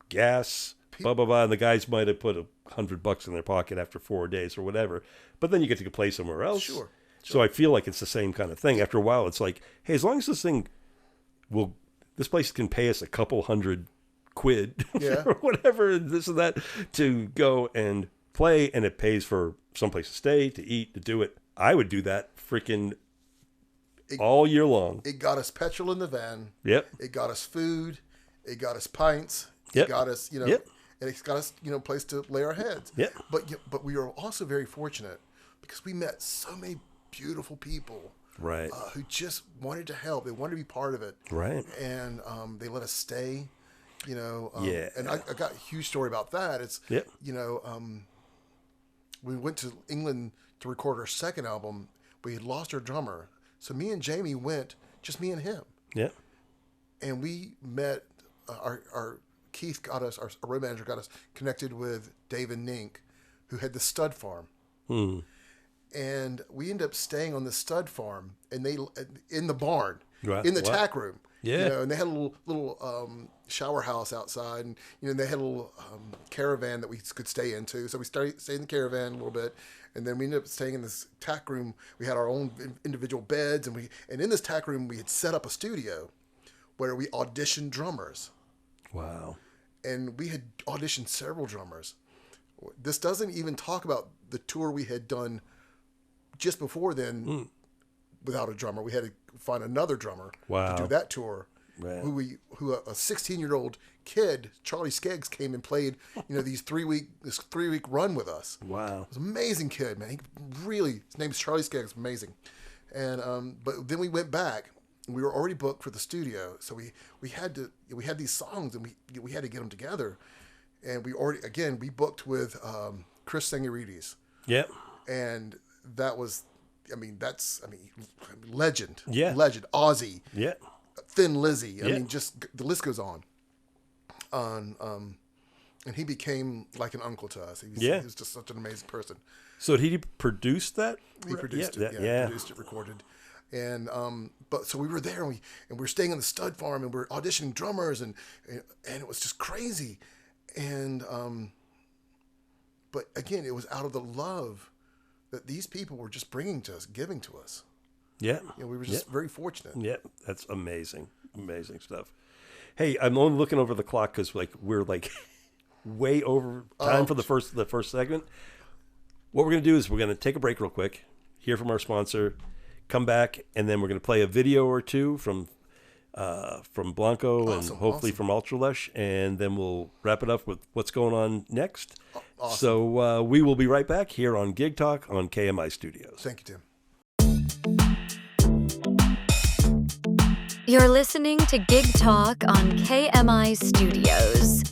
gas, blah, blah, blah. And the guys might have put $100 in their pocket after 4 days or whatever. But then you get to play somewhere else. Sure. So I feel like it's the same kind of thing. After a while, it's like, hey, as long as this place can pay us a couple $100 yeah. or whatever, this and that, to go and play, and it pays for someplace to stay, to eat, to do it. I would do that freaking all year long. It got us petrol in the van. Yep. It got us food. It got us pints. Yep. It got us, Yep. and it's got us, place to lay our heads. Yep. But we were also very fortunate because we met so many beautiful people, right, who just wanted to help. They wanted to be part of it, right, and they let us stay. Yeah. And I got a huge story about that. It's we went to England to record our second album. we had lost our drummer. So me and Jamie went, just me and him. Yeah. And we met, our Keith got us, our road manager got us connected with Dave and Nink, who had the stud farm. And we ended up staying on the stud farm, and they in the barn, Right. in the Wow. tack room. Yeah. You know, and they had a little shower house outside, and they had a little caravan that we could stay into. So we stayed in the caravan a little bit, and then we ended up staying in this tack room. We had our own individual beds, and in this tack room we had set up a studio where we auditioned drummers. Wow. And we had auditioned several drummers. This doesn't even talk about the tour we had done just before then without a drummer. We had to find another drummer Wow. to do that tour. Right. Who a 16-year-old kid, Charlie Skeggs, came and played, this 3-week run with us. Wow. It was an amazing kid, man. His name's Charlie Skeggs, amazing. And but then we went back. We were already booked for the studio, so we had these songs, and we had to get them together. And we booked with Chris Sangarides. Yep. And that was, legend. Yeah. Legend. Ozzy. Yeah. Thin Lizzy. I Yeah. mean, just the list goes on. And he became like an uncle to us. He was just such an amazing person. So did he produce that? He produced Yeah. it. Yeah. Produced it, recorded. And but so we were there, and we were staying on the stud farm, and we're auditioning drummers, and it was just crazy. And but again, it was out of the love that these people were just bringing to us, giving to us. Yeah. We were just very fortunate. Yeah. That's amazing. Amazing stuff. Hey, I'm only looking over the clock because we're way over time for the first segment. What we're going to do is we're going to take a break real quick, hear from our sponsor, come back, and then we're going to play a video or two from Blanco and hopefully from Ultralush, and then we'll wrap it up with what's going on next. Awesome. So we will be right back here on Gig Talk on KMI Studios. Thank you, Tim. You're listening to Gig Talk on KMI Studios.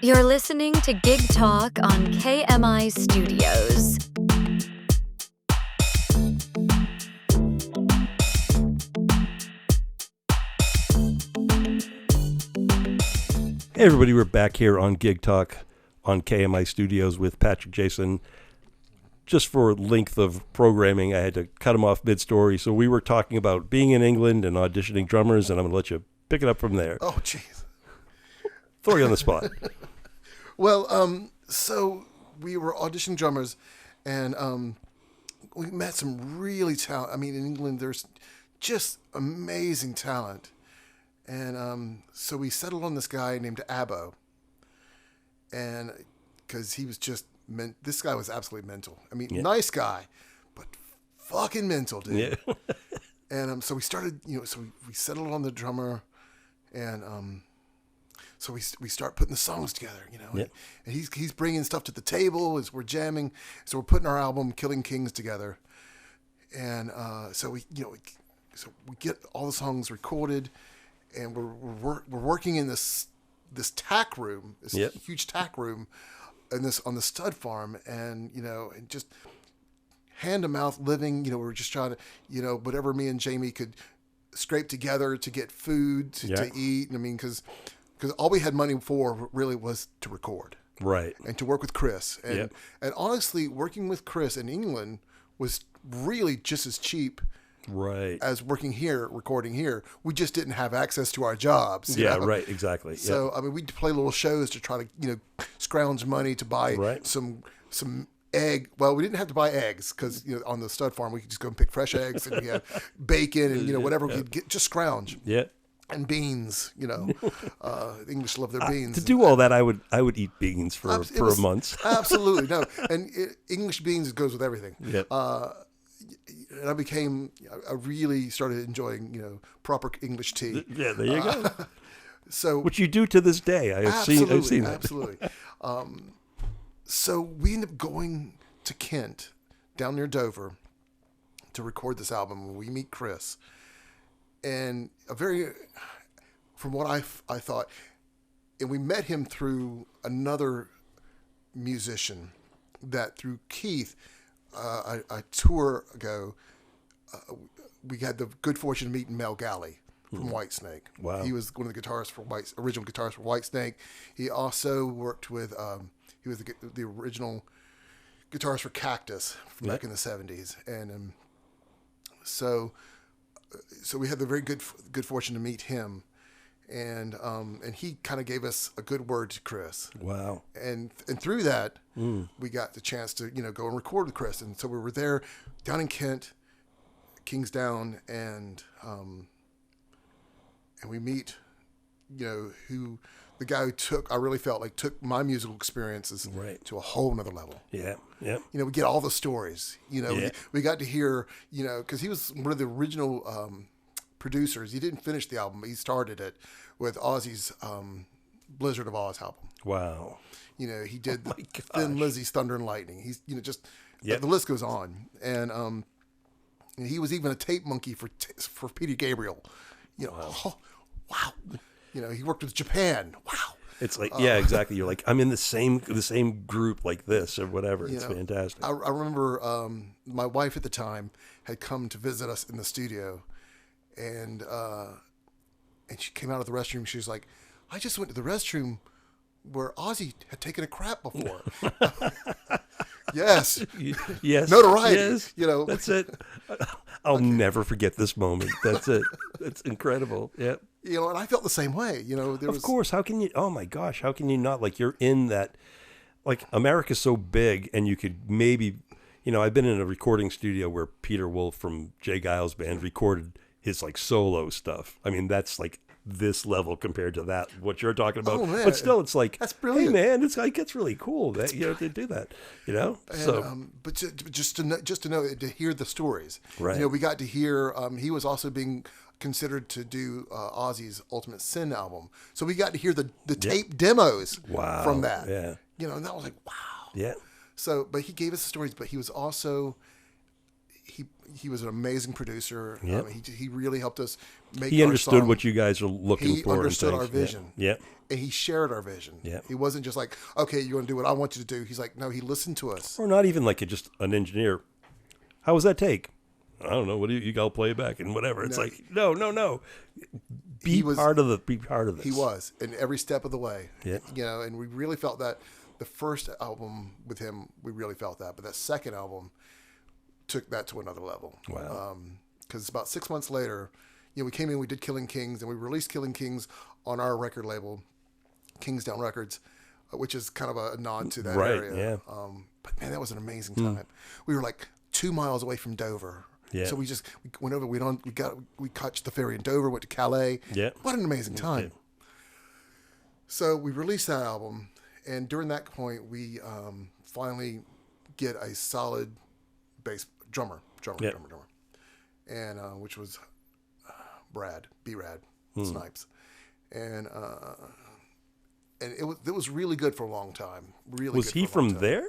You're listening to Gig Talk on KMI Studios. Hey everybody, we're back here on Gig Talk on KMI Studios with Patrick Jason. Just for length of programming, I had to cut him off mid-story. So we were talking about being in England and auditioning drummers, and I'm going to let you pick it up from there. Oh, jeez. Throw you on the spot. Well, so we were auditioning drummers, and we met some really talent. I mean, in England, there's just amazing talent. And so we settled on this guy named Abbo, and because he was just this guy was absolutely mental. I mean, nice guy, but fucking mental, dude. Yeah. And so we started, so we settled on the drummer, and so we start putting the songs together, and he's bringing stuff to the table as we're jamming. So we're putting our album Killing Kings together, and so we get all the songs recorded. And we're working in this tack room, this huge tack room, on the stud farm, and and just hand to mouth living. We were just trying to whatever me and Jamie could scrape together to get food to eat. I mean, because all we had money for really was to record, right, and to work with Chris. And honestly, working with Chris in England was really just as cheap. Right. As recording here, we just didn't have access to our jobs. Right, exactly. So I mean, we'd play little shows to try to scrounge money to buy some egg. Well, we didn't have to buy eggs because on the stud farm we could just go and pick fresh eggs, and we had bacon and whatever we could get, just scrounge. Yeah. And beans. The English love their beans. To do all that, I would eat beans for a month. Absolutely no, and English beans goes with everything. Yeah. And I really started enjoying, proper English tea. Yeah, there you go. So, which you do to this day. I've seen that. Absolutely. So we ended up going to Kent, down near Dover, to record this album. We meet Chris, and from what I thought, and we met him through another musician, that through Keith. A tour ago, we had the good fortune of meeting Mel Galley from Whitesnake. Wow. He was one of the original guitarists for Whitesnake. He also worked with, he was the original guitarist for Cactus from back in the 70s. And so we had the very good fortune to meet him. And he kind of gave us a good word to Chris. Wow. And through that, we got the chance to, go and record with Chris. And so we were there down in Kent, Kingsdown, and we meet, who the guy who I really felt like took my musical experiences to a whole nother level. Yeah. Yeah. We get all the stories, we got to hear, because he was one of the original, producers. He didn't finish the album. He started it with Ozzy's Blizzard of Oz album. Wow. He did Thin Lizzy's Thunder and Lightning. He's the list goes on. And he was even a tape monkey for Peter Gabriel. Wow. He worked with Japan. Wow. It's like exactly. You're like, I'm in the same group like this or whatever. It's fantastic. I remember my wife at the time had come to visit us in the studio. And she came out of the restroom. She was like, I just went to the restroom where Ozzy had taken a crap before. Yes. Yes. Notoriety. Yes. That's it. I'll never forget this moment. That's it. That's incredible. Yeah. And I felt the same way. Of course. How can you? Oh my gosh. How can you not? Like, you're in that. Like, America's so big, and you could maybe. I've been in a recording studio where Peter Wolf from Jay Giles' band recorded his solo stuff. I mean, that's like this level compared to that, what you're talking about. Oh, but still, it's like, that's brilliant. Hey man, it's really cool that to do that, And, so, but just to know, to hear the stories, right? We got to hear, he was also being considered to do Ozzy's Ultimate Sin album. So we got to hear the tape demos from that. Yeah. And that was like, wow. Yeah. So, but he gave us the stories, but he was also, he was an amazing producer. Yep. He really helped us make. He our understood song. what you guys are looking for. He understood and our things. vision. Yeah. And he shared our vision. Yeah. He wasn't just like, okay, you're going to do what I want you to do. He's like, no, he listened to us. Or not even like just an engineer. How was that take? I don't know. What do you got to play it back and whatever. It's like, no. Be part of this. He was in every step of the way. Yeah. And we really felt that the first album with him, we really felt that. But that second album took that to another level. Wow. Because about 6 months later, we came in, we did Killing Kings, and we released Killing Kings on our record label, Kingsdown Records, which is kind of a nod to that area. Yeah. But man, that was an amazing time. We were like 2 miles away from Dover. Yeah. So we went over. We caught the ferry in Dover, went to Calais. Yeah. What an amazing time. Yeah. So we released that album, and during that point, we finally get a solid bass drummer, and which was Brad Snipes, and it was really good for a long time. Really. Was he from there?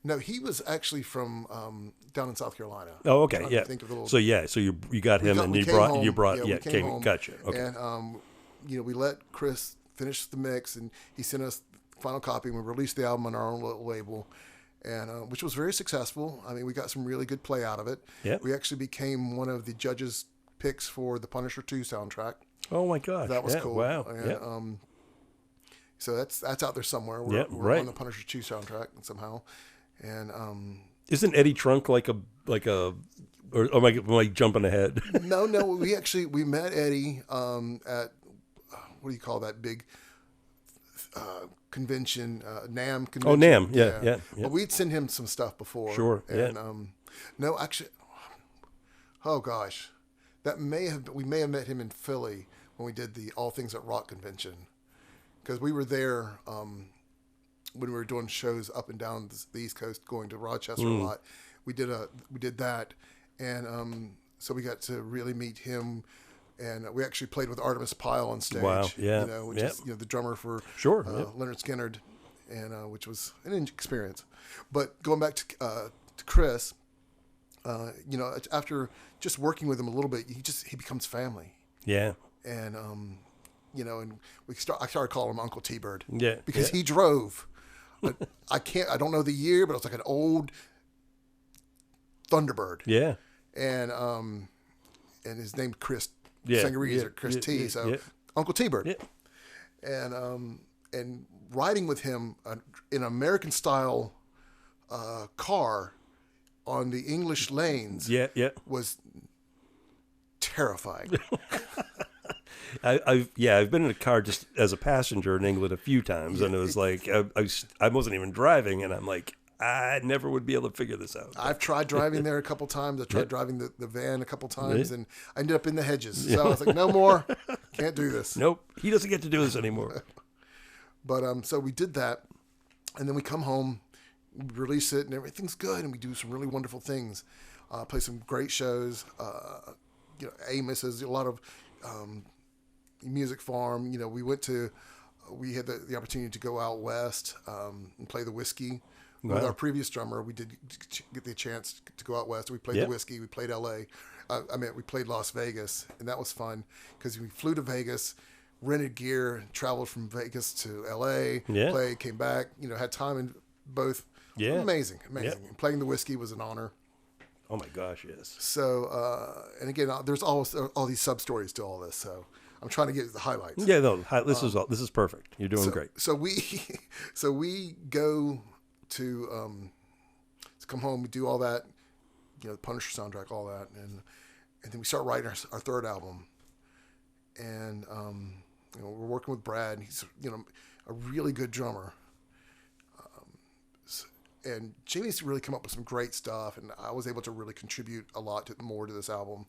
No, he was actually from down in South Carolina. Oh, okay, yeah. So you got him, and you brought gotcha. Okay. And we let Chris finish the mix, and he sent us the final copy, and we released the album on our own little label, and which was very successful. I mean, we got some really good play out of it. Yeah. We actually became one of the judges' picks for the Punisher 2 soundtrack. Oh my gosh, that was cool. Wow. And, so that's out there somewhere. We're on the Punisher 2 soundtrack somehow. And isn't Eddie Trunk like a or am I jumping ahead? No, we met Eddie at what do you call that big convention, NAMM convention. Oh, NAMM, yeah. Well, we'd send him some stuff before. Sure, and, no, actually, oh gosh, we may have met him in Philly when we did the All Things at Rock convention, because we were there when we were doing shows up and down the East Coast, going to Rochester a lot. We did that, and so we got to really meet him. And we actually played with Artemis Pyle on stage. Wow, yeah. Which is the drummer for Leonard Skinner, and which was an experience. But going back to Chris, after just working with him a little bit, he becomes family. Yeah. And and I started calling him Uncle T-Bird. Yeah. Because he drove. I don't know the year, but it was like an old Thunderbird. Yeah. And his name Chris. Yeah, Sangarees or Chris T. So Uncle T-Bird. Yeah. And riding with him in an American style car on the English lanes was terrifying. I've been in a car just as a passenger in England a few times, and it was like I wasn't even driving, and I'm like, I never would be able to figure this out. I've tried driving there a couple times. I tried driving the van a couple times, and I ended up in the hedges. So I was like, no more. Can't do this. Nope. He doesn't get to do this anymore. But so we did that, and then we come home, we release it, and everything's good, and we do some really wonderful things. Play some great shows. Amos's, a lot of Music Farm. We had the opportunity to go out west and play the Whiskey. Wow. With our previous drummer, we did get the chance to go out west. We played the Whiskey. We played L.A. We played Las Vegas, and that was fun because we flew to Vegas, rented gear, traveled from Vegas to L.A., played, came back, had time in both. Yeah. Amazing. And playing the Whiskey was an honor. Oh, my gosh, yes. So, and again, there's always all these sub-stories to all this, so I'm trying to get the highlights. Yeah, no, this is perfect. You're doing great. So we go to come home, we do all that, the Punisher soundtrack, all that, and then we start writing our third album, and we're working with Brad. And he's a really good drummer, and Jamie's really come up with some great stuff, and I was able to really contribute a lot more to this album,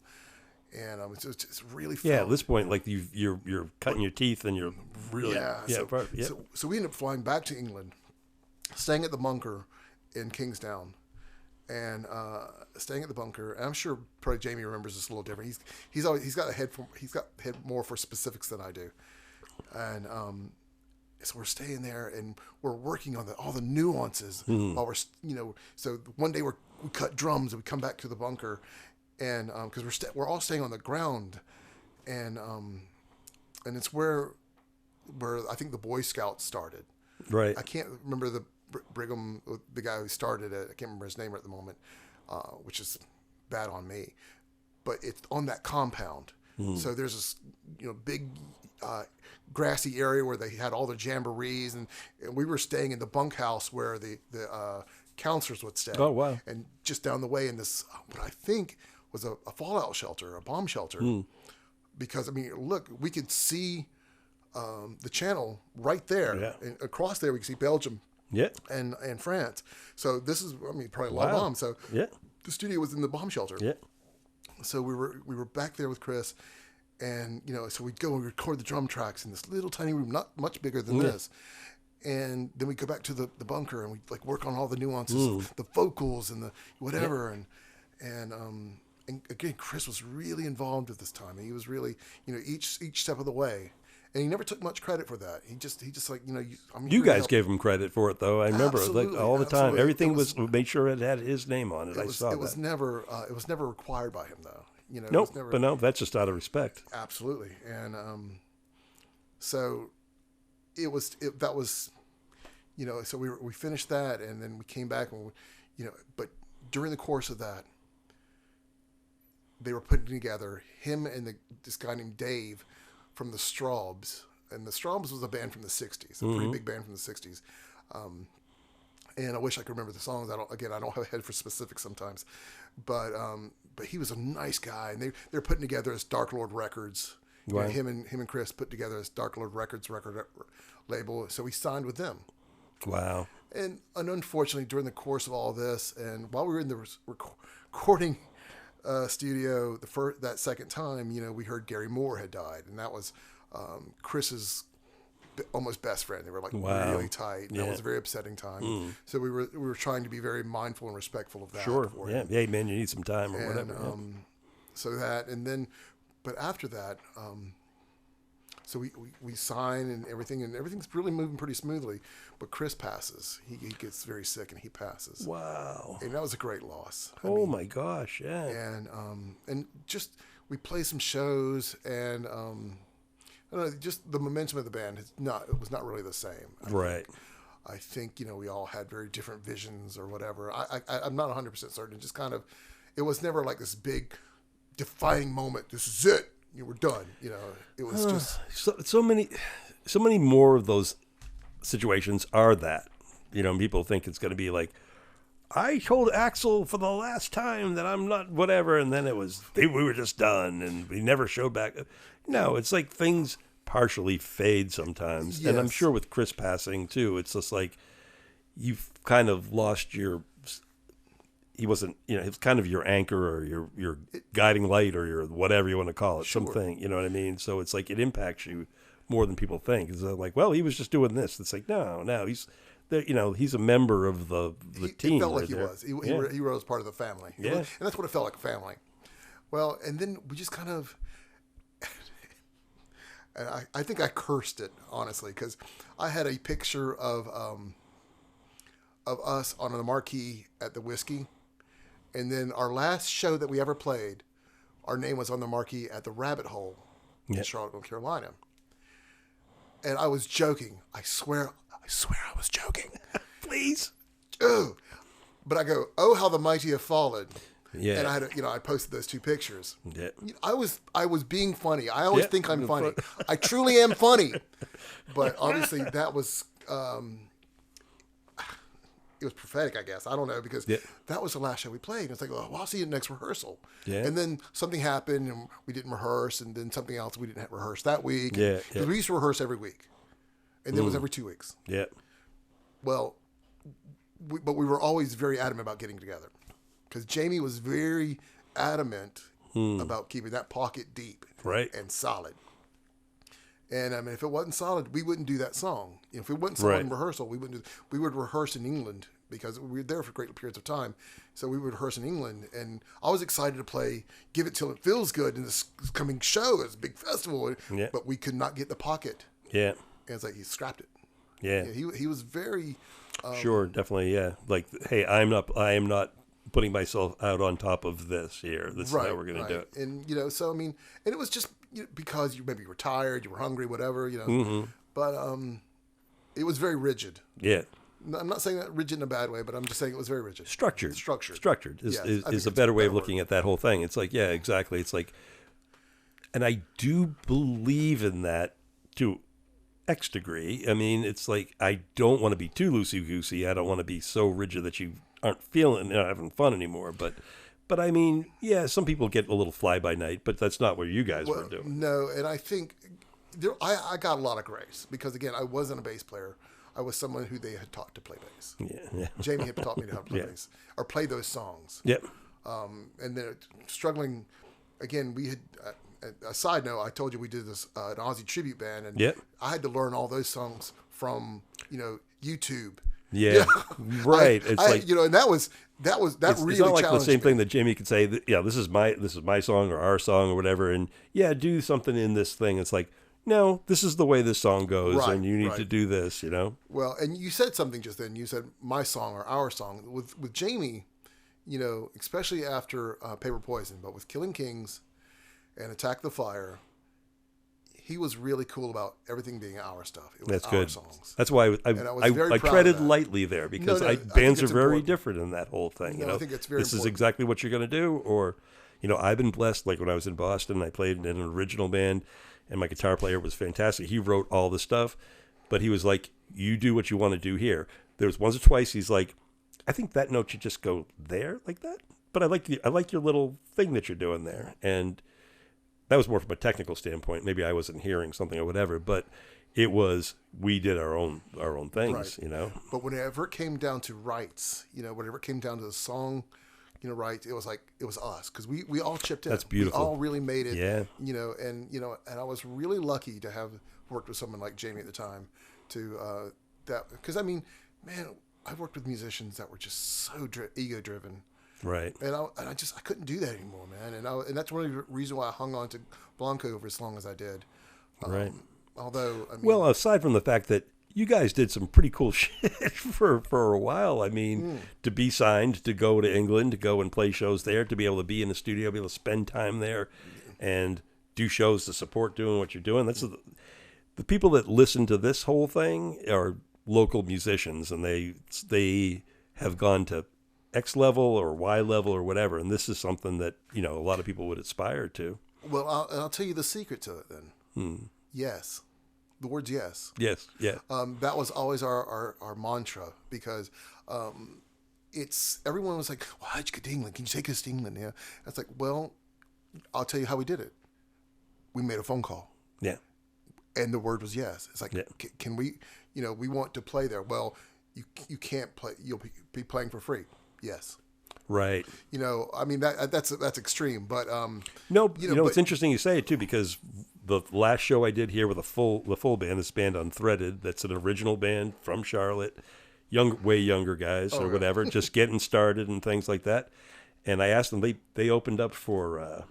and it's really fun. Yeah, at this point, like you're cutting your teeth, and you're really So we ended up flying back to England, staying at the bunker in Kingsdown, and staying at the bunker. And I'm sure probably Jamie remembers this a little different. He's got a head more for specifics than I do, and so we're staying there and we're working on all the nuances while we're so one day we're we cut drums and we come back to the bunker, and because we're all staying on the ground, and it's where I think the Boy Scouts started. Right. I can't remember the Brigham, the guy who started it. I can't remember his name at the moment, which is bad on me. But it's on that compound. So there's this, big grassy area where they had all the jamborees, and we were staying in the bunkhouse where the counselors would stay. Oh, wow. And just down the way in this, what I think was a fallout shelter, a bomb shelter. Because, I mean, look, we could see the channel right there. Yeah. And across there, we could see Belgium Yeah. and France. So this is, I mean, probably a Wow. lot of bombs. So Yeah. the studio was in the bomb shelter. Yeah. So we were back there with Chris, and so we'd go and record the drum tracks in this little tiny room, not much bigger than this. And then we go back to the bunker and we like work on all the nuances, the vocals and the whatever, and again, Chris was really involved at this time. He was really, each step of the way. And he never took much credit for that. He just like, You guys gave him credit for it, though. I remember Absolutely, all the time. absolutely. Everything was made sure it had his name on it. I saw it that. was never required by him though. It Nope, was never, but no, that's just out of respect. absolutely. And so that was, so we finished that, and then we came back, and but during the course of that, they were putting together him and this guy named Dave from the Straubs, and the Straubs was a band from the '60s, a pretty big band from the '60s. And I wish I could remember the songs. I don't have a head for specifics sometimes, but he was a nice guy, and they're putting together this Dark Lord Records. Wow. Him and Chris put together this Dark Lord Records record label, so we signed with them. Wow. And unfortunately, during the course of all this, and while we were in the recording studio that second time, we heard Gary Moore had died, and that was Chris's almost best friend. They were like really tight. And that was a very upsetting time. So we were trying to be very mindful and respectful of that. Sure. Yeah. Hey, man, you need some time or And, whatever. so that, and then, but after that, so we sign and everything's really moving pretty smoothly. But Chris passes. He gets very sick and he passes. Wow. And that was a great loss. My gosh. Yeah. And just we play some shows, and I don't know, just the momentum of the band it was not really the same. Right. I think we all had very different visions or whatever. I'm not 100% certain. Just kind of, it was never like this big defining moment. This is it. We're done. It was just so many more of those situations are that. People think it's going to be like, I told Axl for the last time that I'm not whatever, and then we were just done, and we never showed back. No, it's like things partially fade sometimes, and I'm Yes. sure with Chris passing too, it's just like you've kind of lost he wasn't, it's kind of your anchor or your guiding light or your whatever you want to call it, something, you know what I mean? So it's like it impacts you more than people think. It's like, well, he was just doing this. It's like, no, he's he's a member of the team. It felt like right he there. was. He was part of the family. Yeah. And that's what it felt like, a family. Well, and then we just kind of, and I think I cursed it, honestly, because I had a picture of us on the marquee at the Whiskey. And then our last show that we ever played, our name was on the marquee at the Rabbit Hole in Charlotte, North Carolina. And I was joking. I swear I was joking. Please. Oh, but I go, oh, how the mighty have fallen. Yeah. And I had, I posted those two pictures. Yeah. I was being funny. I always Yeah. think I'm funny. I truly am funny. But obviously that was, it was prophetic, I guess. I don't know, because that was the last show we played. And it's like, well, I'll see you next rehearsal. Yeah. And then something happened and we didn't rehearse, and then something else we didn't rehearse that week. Yeah, Because we used to rehearse every week. And then it was every 2 weeks. Yeah. Well, but we were always very adamant about getting together, because Jamie was very adamant about keeping that pocket deep and solid. And I mean, if it wasn't solid, we wouldn't do that song. If it wasn't solid in rehearsal, we wouldn't. We would rehearse in England, because we were there for great periods of time. So we would rehearse in England, and I was excited to play "Give It Till It Feels Good" in this coming show. It's a big festival, but we could not get the pocket. Yeah. And it's like he scrapped it. Yeah. He was very Sure, definitely, yeah. Like, hey, I am not putting myself out on top of this here. This is how we're going to do it. And, you know, so, I mean, and it was just because maybe you were tired, you were hungry, whatever, you know. Mm-hmm. But it was very rigid. Yeah. I'm not saying that rigid in a bad way, but I'm just saying it was very rigid. Structured is a better way of looking at that whole thing. It's like, yeah, exactly. It's like, and I do believe in that to X degree. I mean, it's like, I don't want to be too loosey-goosey. I don't want to be so rigid that you aren't feeling, not having fun anymore. But I mean, yeah, some people get a little fly-by-night, but that's not what you guys were doing. No, and I think I got a lot of grace because, again, I wasn't a bass player. I was someone who they had taught to play bass. Yeah. Jamie had taught me how to play bass or play those songs. Yep. And then struggling, again, we had, a side note, I told you we did this, an Aussie tribute band, and I had to learn all those songs from, you know, YouTube. Yeah, right. It's like, you know, and that really it's not like the same me. thing that Jamie could say, yeah, this is my song or our song or whatever, and yeah, do something in this thing. It's like, no, this is the way this song goes, and you need to do this, you know. Well, and you said something just then. You said my song or our song with Jamie, you know, especially after Paper Poison, but with Killing Kings and Attack the Fire. He was really cool about everything being our stuff. It was That's our good. songs. That's why I treaded lightly there because bands are very different in that whole thing. You know, I think it's very this important. is exactly what you're going to do. Or, you know, I've been blessed. Like when I was in Boston, I played in an original band, and my guitar player was fantastic. He wrote all the stuff, but he was like, "You do what you want to do here." There was once or twice he's like, "I think that note should just go there like that." But I like your little thing that you're doing there, and that was more from a technical standpoint. Maybe I wasn't hearing something or whatever, but it was, we did our own things, you know. But whenever it came down to rights, you know, whenever it came down to the song, you know, rights, it was like, it was us because we all chipped in. That's beautiful. We all really made it. Yeah. You know, and I was really lucky to have worked with someone like Jamie at the time to that, because I mean, man, I worked with musicians that were just so ego driven. Right. And I couldn't do that anymore, man. And that's one of the reasons why I hung on to Blanco for as long as I did. Right. Although, I mean, well, aside from the fact that you guys did some pretty cool shit for a while. I mean, to be signed, to go to England, to go and play shows there, to be able to be in the studio, be able to spend time there and do shows to support doing what you're doing. That's the people that listen to this whole thing are local musicians, and they have gone to X level or Y level or whatever, and this is something that, you know, a lot of people would aspire to. Well, I'll tell you the secret to it then. Yes. The words yes. Yes, yeah. That was always our mantra because it's, everyone was like, well, how'd you get to England? Can you take us to England? Yeah. It's like, well, I'll tell you how we did it. We made a phone call. Yeah. And the word was yes. It's like, can we, you know, we want to play there. Well, you can't play, you'll be playing for free. Yes. Right. You know, I mean, that's extreme, but no, you know, it's interesting you say it too, because the last show I did here with the full band, this band Unthreaded, that's an original band from Charlotte, way younger guys or whatever, just getting started and things like that. And I asked them, they opened up for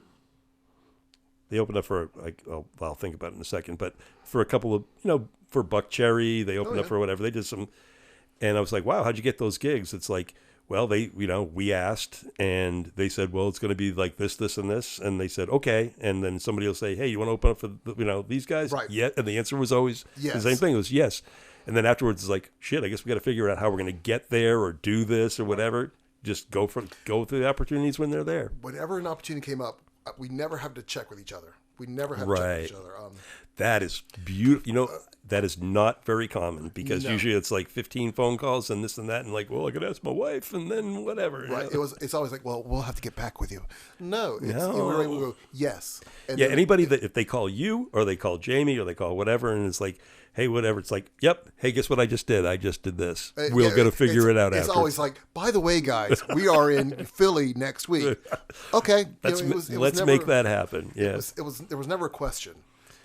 like, I'll think about it in a second, but for a couple of, you know, for Buck Cherry, they opened up for whatever. They did some, and I was like, wow, how'd you get those gigs? It's like, well, we asked, and they said, well, it's going to be like this, this, and this. And they said, okay. And then somebody will say, hey, you want to open up for, these guys? Right. Yeah. And the answer was always the same thing. It was yes. And then afterwards, it's like, shit, I guess we got to figure out how we're going to get there or do this or whatever. Just go through the opportunities when they're there. Whenever an opportunity came up, we never have to check with each other. We never have to check with each other. That is beautiful. You know, that is not very common because usually it's like 15 phone calls and this and that, and like, well, I could ask my wife and then whatever. Right. You know? It's always like, well, we'll have to get back with you. No. You know, we're able to go, yes. And yeah. Anybody that, if they call you or they call Jamie or they call whatever, and it's like, hey, whatever, it's like, yep. Hey, guess what I just did? I just did this. We're going to figure it out after. It's always like, by the way, guys, we are in Philly next week. Okay. Let's make that happen. Yeah. There was never a question.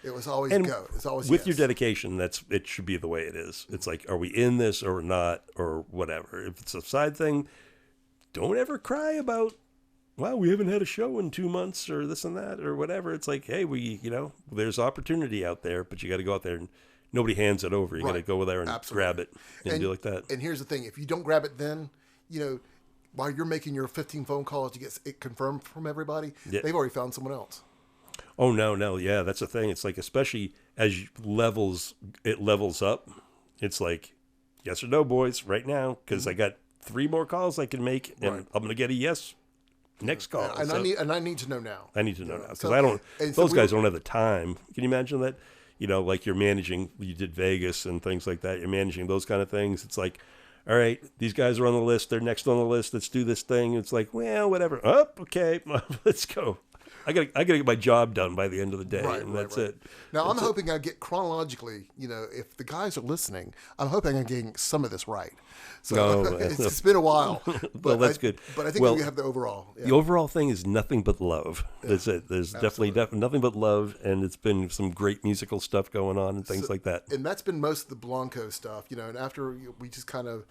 It was always go. It's always with your dedication. It should be the way it is. It's like, are we in this or not or whatever? If it's a side thing, don't ever cry about, wow, we haven't had a show in 2 months or this and that or whatever. It's like, hey, there's opportunity out there, but you got to go out there and nobody hands it over. You got to go there and grab it and do like that. And here's the thing: if you don't grab it, then while you're making your 15 phone calls to get it confirmed from everybody, Yeah. they've already found someone else. Oh, no. Yeah, that's the thing. It's like, especially as it levels up, it's like, yes or no, boys, right now, because I got 3 more calls I can make, and Right. I'm going to get a yes next call. And So I need to know now. I need to know now, because So- I don't. and so Those we guys were- don't have the time. Can you imagine that? Like you're managing. You did Vegas and things like that. You're managing those kind of things. It's like, all right, these guys are on the list. They're next on the list. Let's do this thing. It's like, well, whatever. Oh, okay, let's go. I gotta get my job done by the end of the day, and that's it. Now, I'm hoping I get chronologically, if the guys are listening, I'm hoping I'm getting some of this right. So No, it's been a while. But Well, that's good. But I think we have the overall. Yeah. The overall thing is nothing but love. That's it. There's definitely nothing but love, and it's been some great musical stuff going on and things like that. And that's been most of the Blanco stuff, and after we just kind of,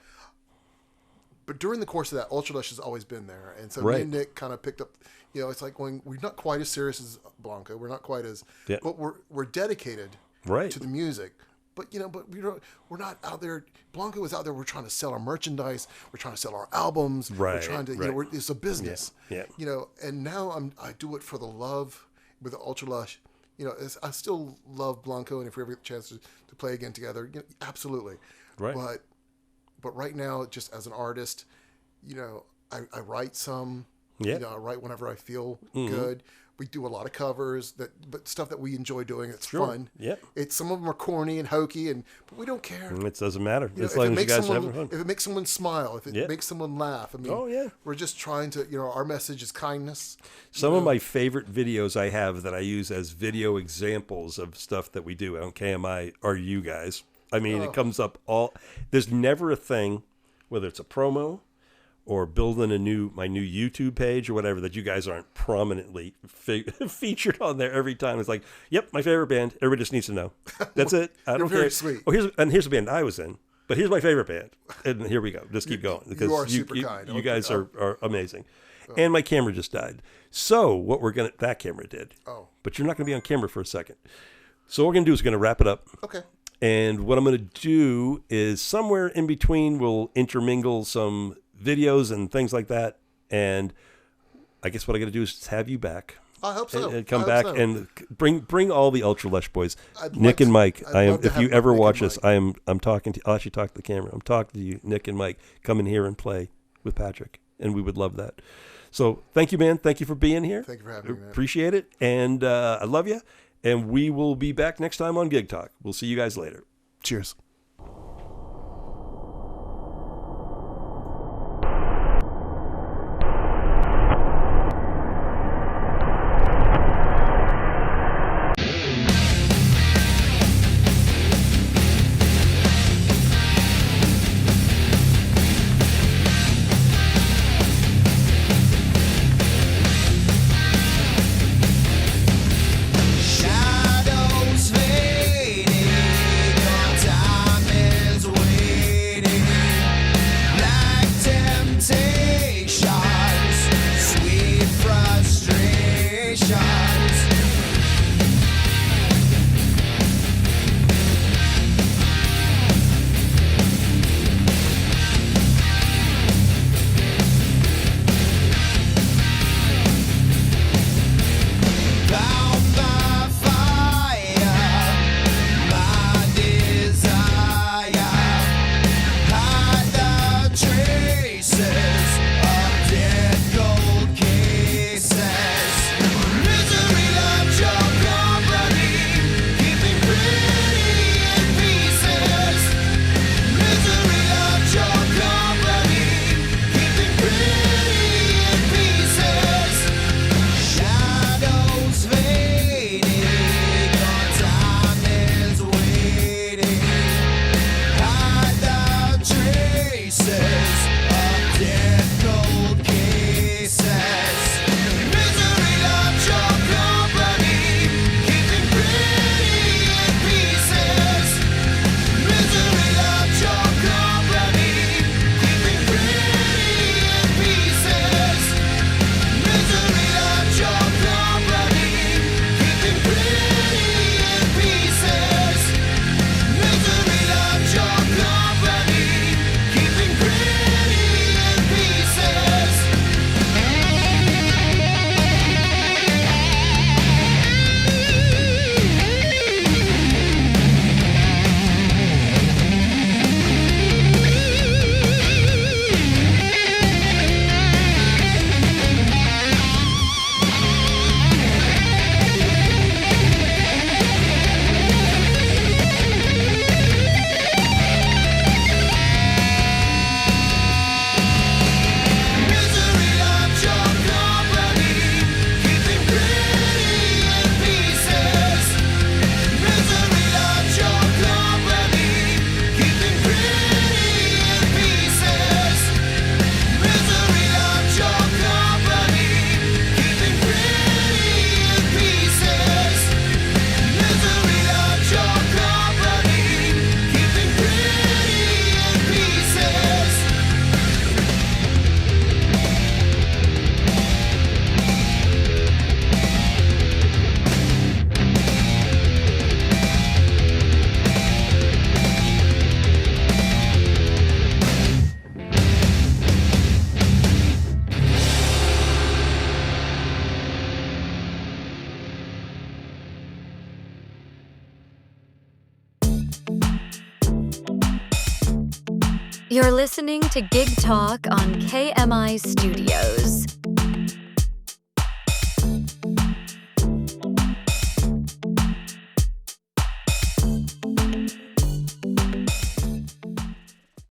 but during the course of that, Ultralush has always been there. And so me and Nick kind of picked up, it's like we're not quite as serious as Blanco. We're not quite as, but we're dedicated to the music. But, but we're not out there. Blanco is out there. We're trying to sell our merchandise. We're trying to sell our albums. We're trying to, it's a business. Yeah. And now I do it for the love with the Ultralush. I still love Blanco, and if we ever get a chance to play again together, absolutely. Right. But right now, just as an artist, I write some. Yeah. I write whenever I feel good. We do a lot of covers, but stuff that we enjoy doing. It's fun. Yeah. Some of them are corny and hokey, but we don't care. It doesn't matter. If As long as you guys are having someone, fun. if it makes someone smile, if it makes someone laugh, we're just trying to. Our message is kindness. Some of my favorite videos I have that I use as video examples of stuff that we do on KMI are you guys. It comes up there's never a thing, whether it's a promo or building my new YouTube page or whatever, that you guys aren't prominently featured on there every time. It's like, yep, my favorite band. Everybody just needs to know. That's it. I don't care. Very sweet. Oh, here's the band I was in, but here's my favorite band. And here we go. Just keep going. Because you are super kind. You guys are amazing. And my camera just died. So that camera did. Oh. But you're not going to be on camera for a second. So what we're going to do is we're going to wrap it up. Okay. And what I'm going to do is somewhere in between, we'll intermingle some videos and things like that. And I guess what I got to do is have you back. I hope so. And come back and bring all the Ultralush boys. Nick to, and Mike. If you ever Nick watch and this, I'm talking to. I'll actually talk to the camera. I'm talking to you, Nick and Mike. Come in here and play with Patrick, and we would love that. So thank you, man. Thank you for being here. Thank you for having me, man. Appreciate it, and I love you. And we will be back next time on Gig Talk. We'll see you guys later. Cheers. Shadows fading, your time is waiting. Black temptations, sweet frustrations. Bound by fire, my desire, hide the traces of dead gold cases. Misery loves your company, keeping pretty in pieces. Misery loves your company, keeping pretty in pieces. Shadows fading, your time is waiting. Hide the traces of death. You're listening to Gig Talk on KMI Studios.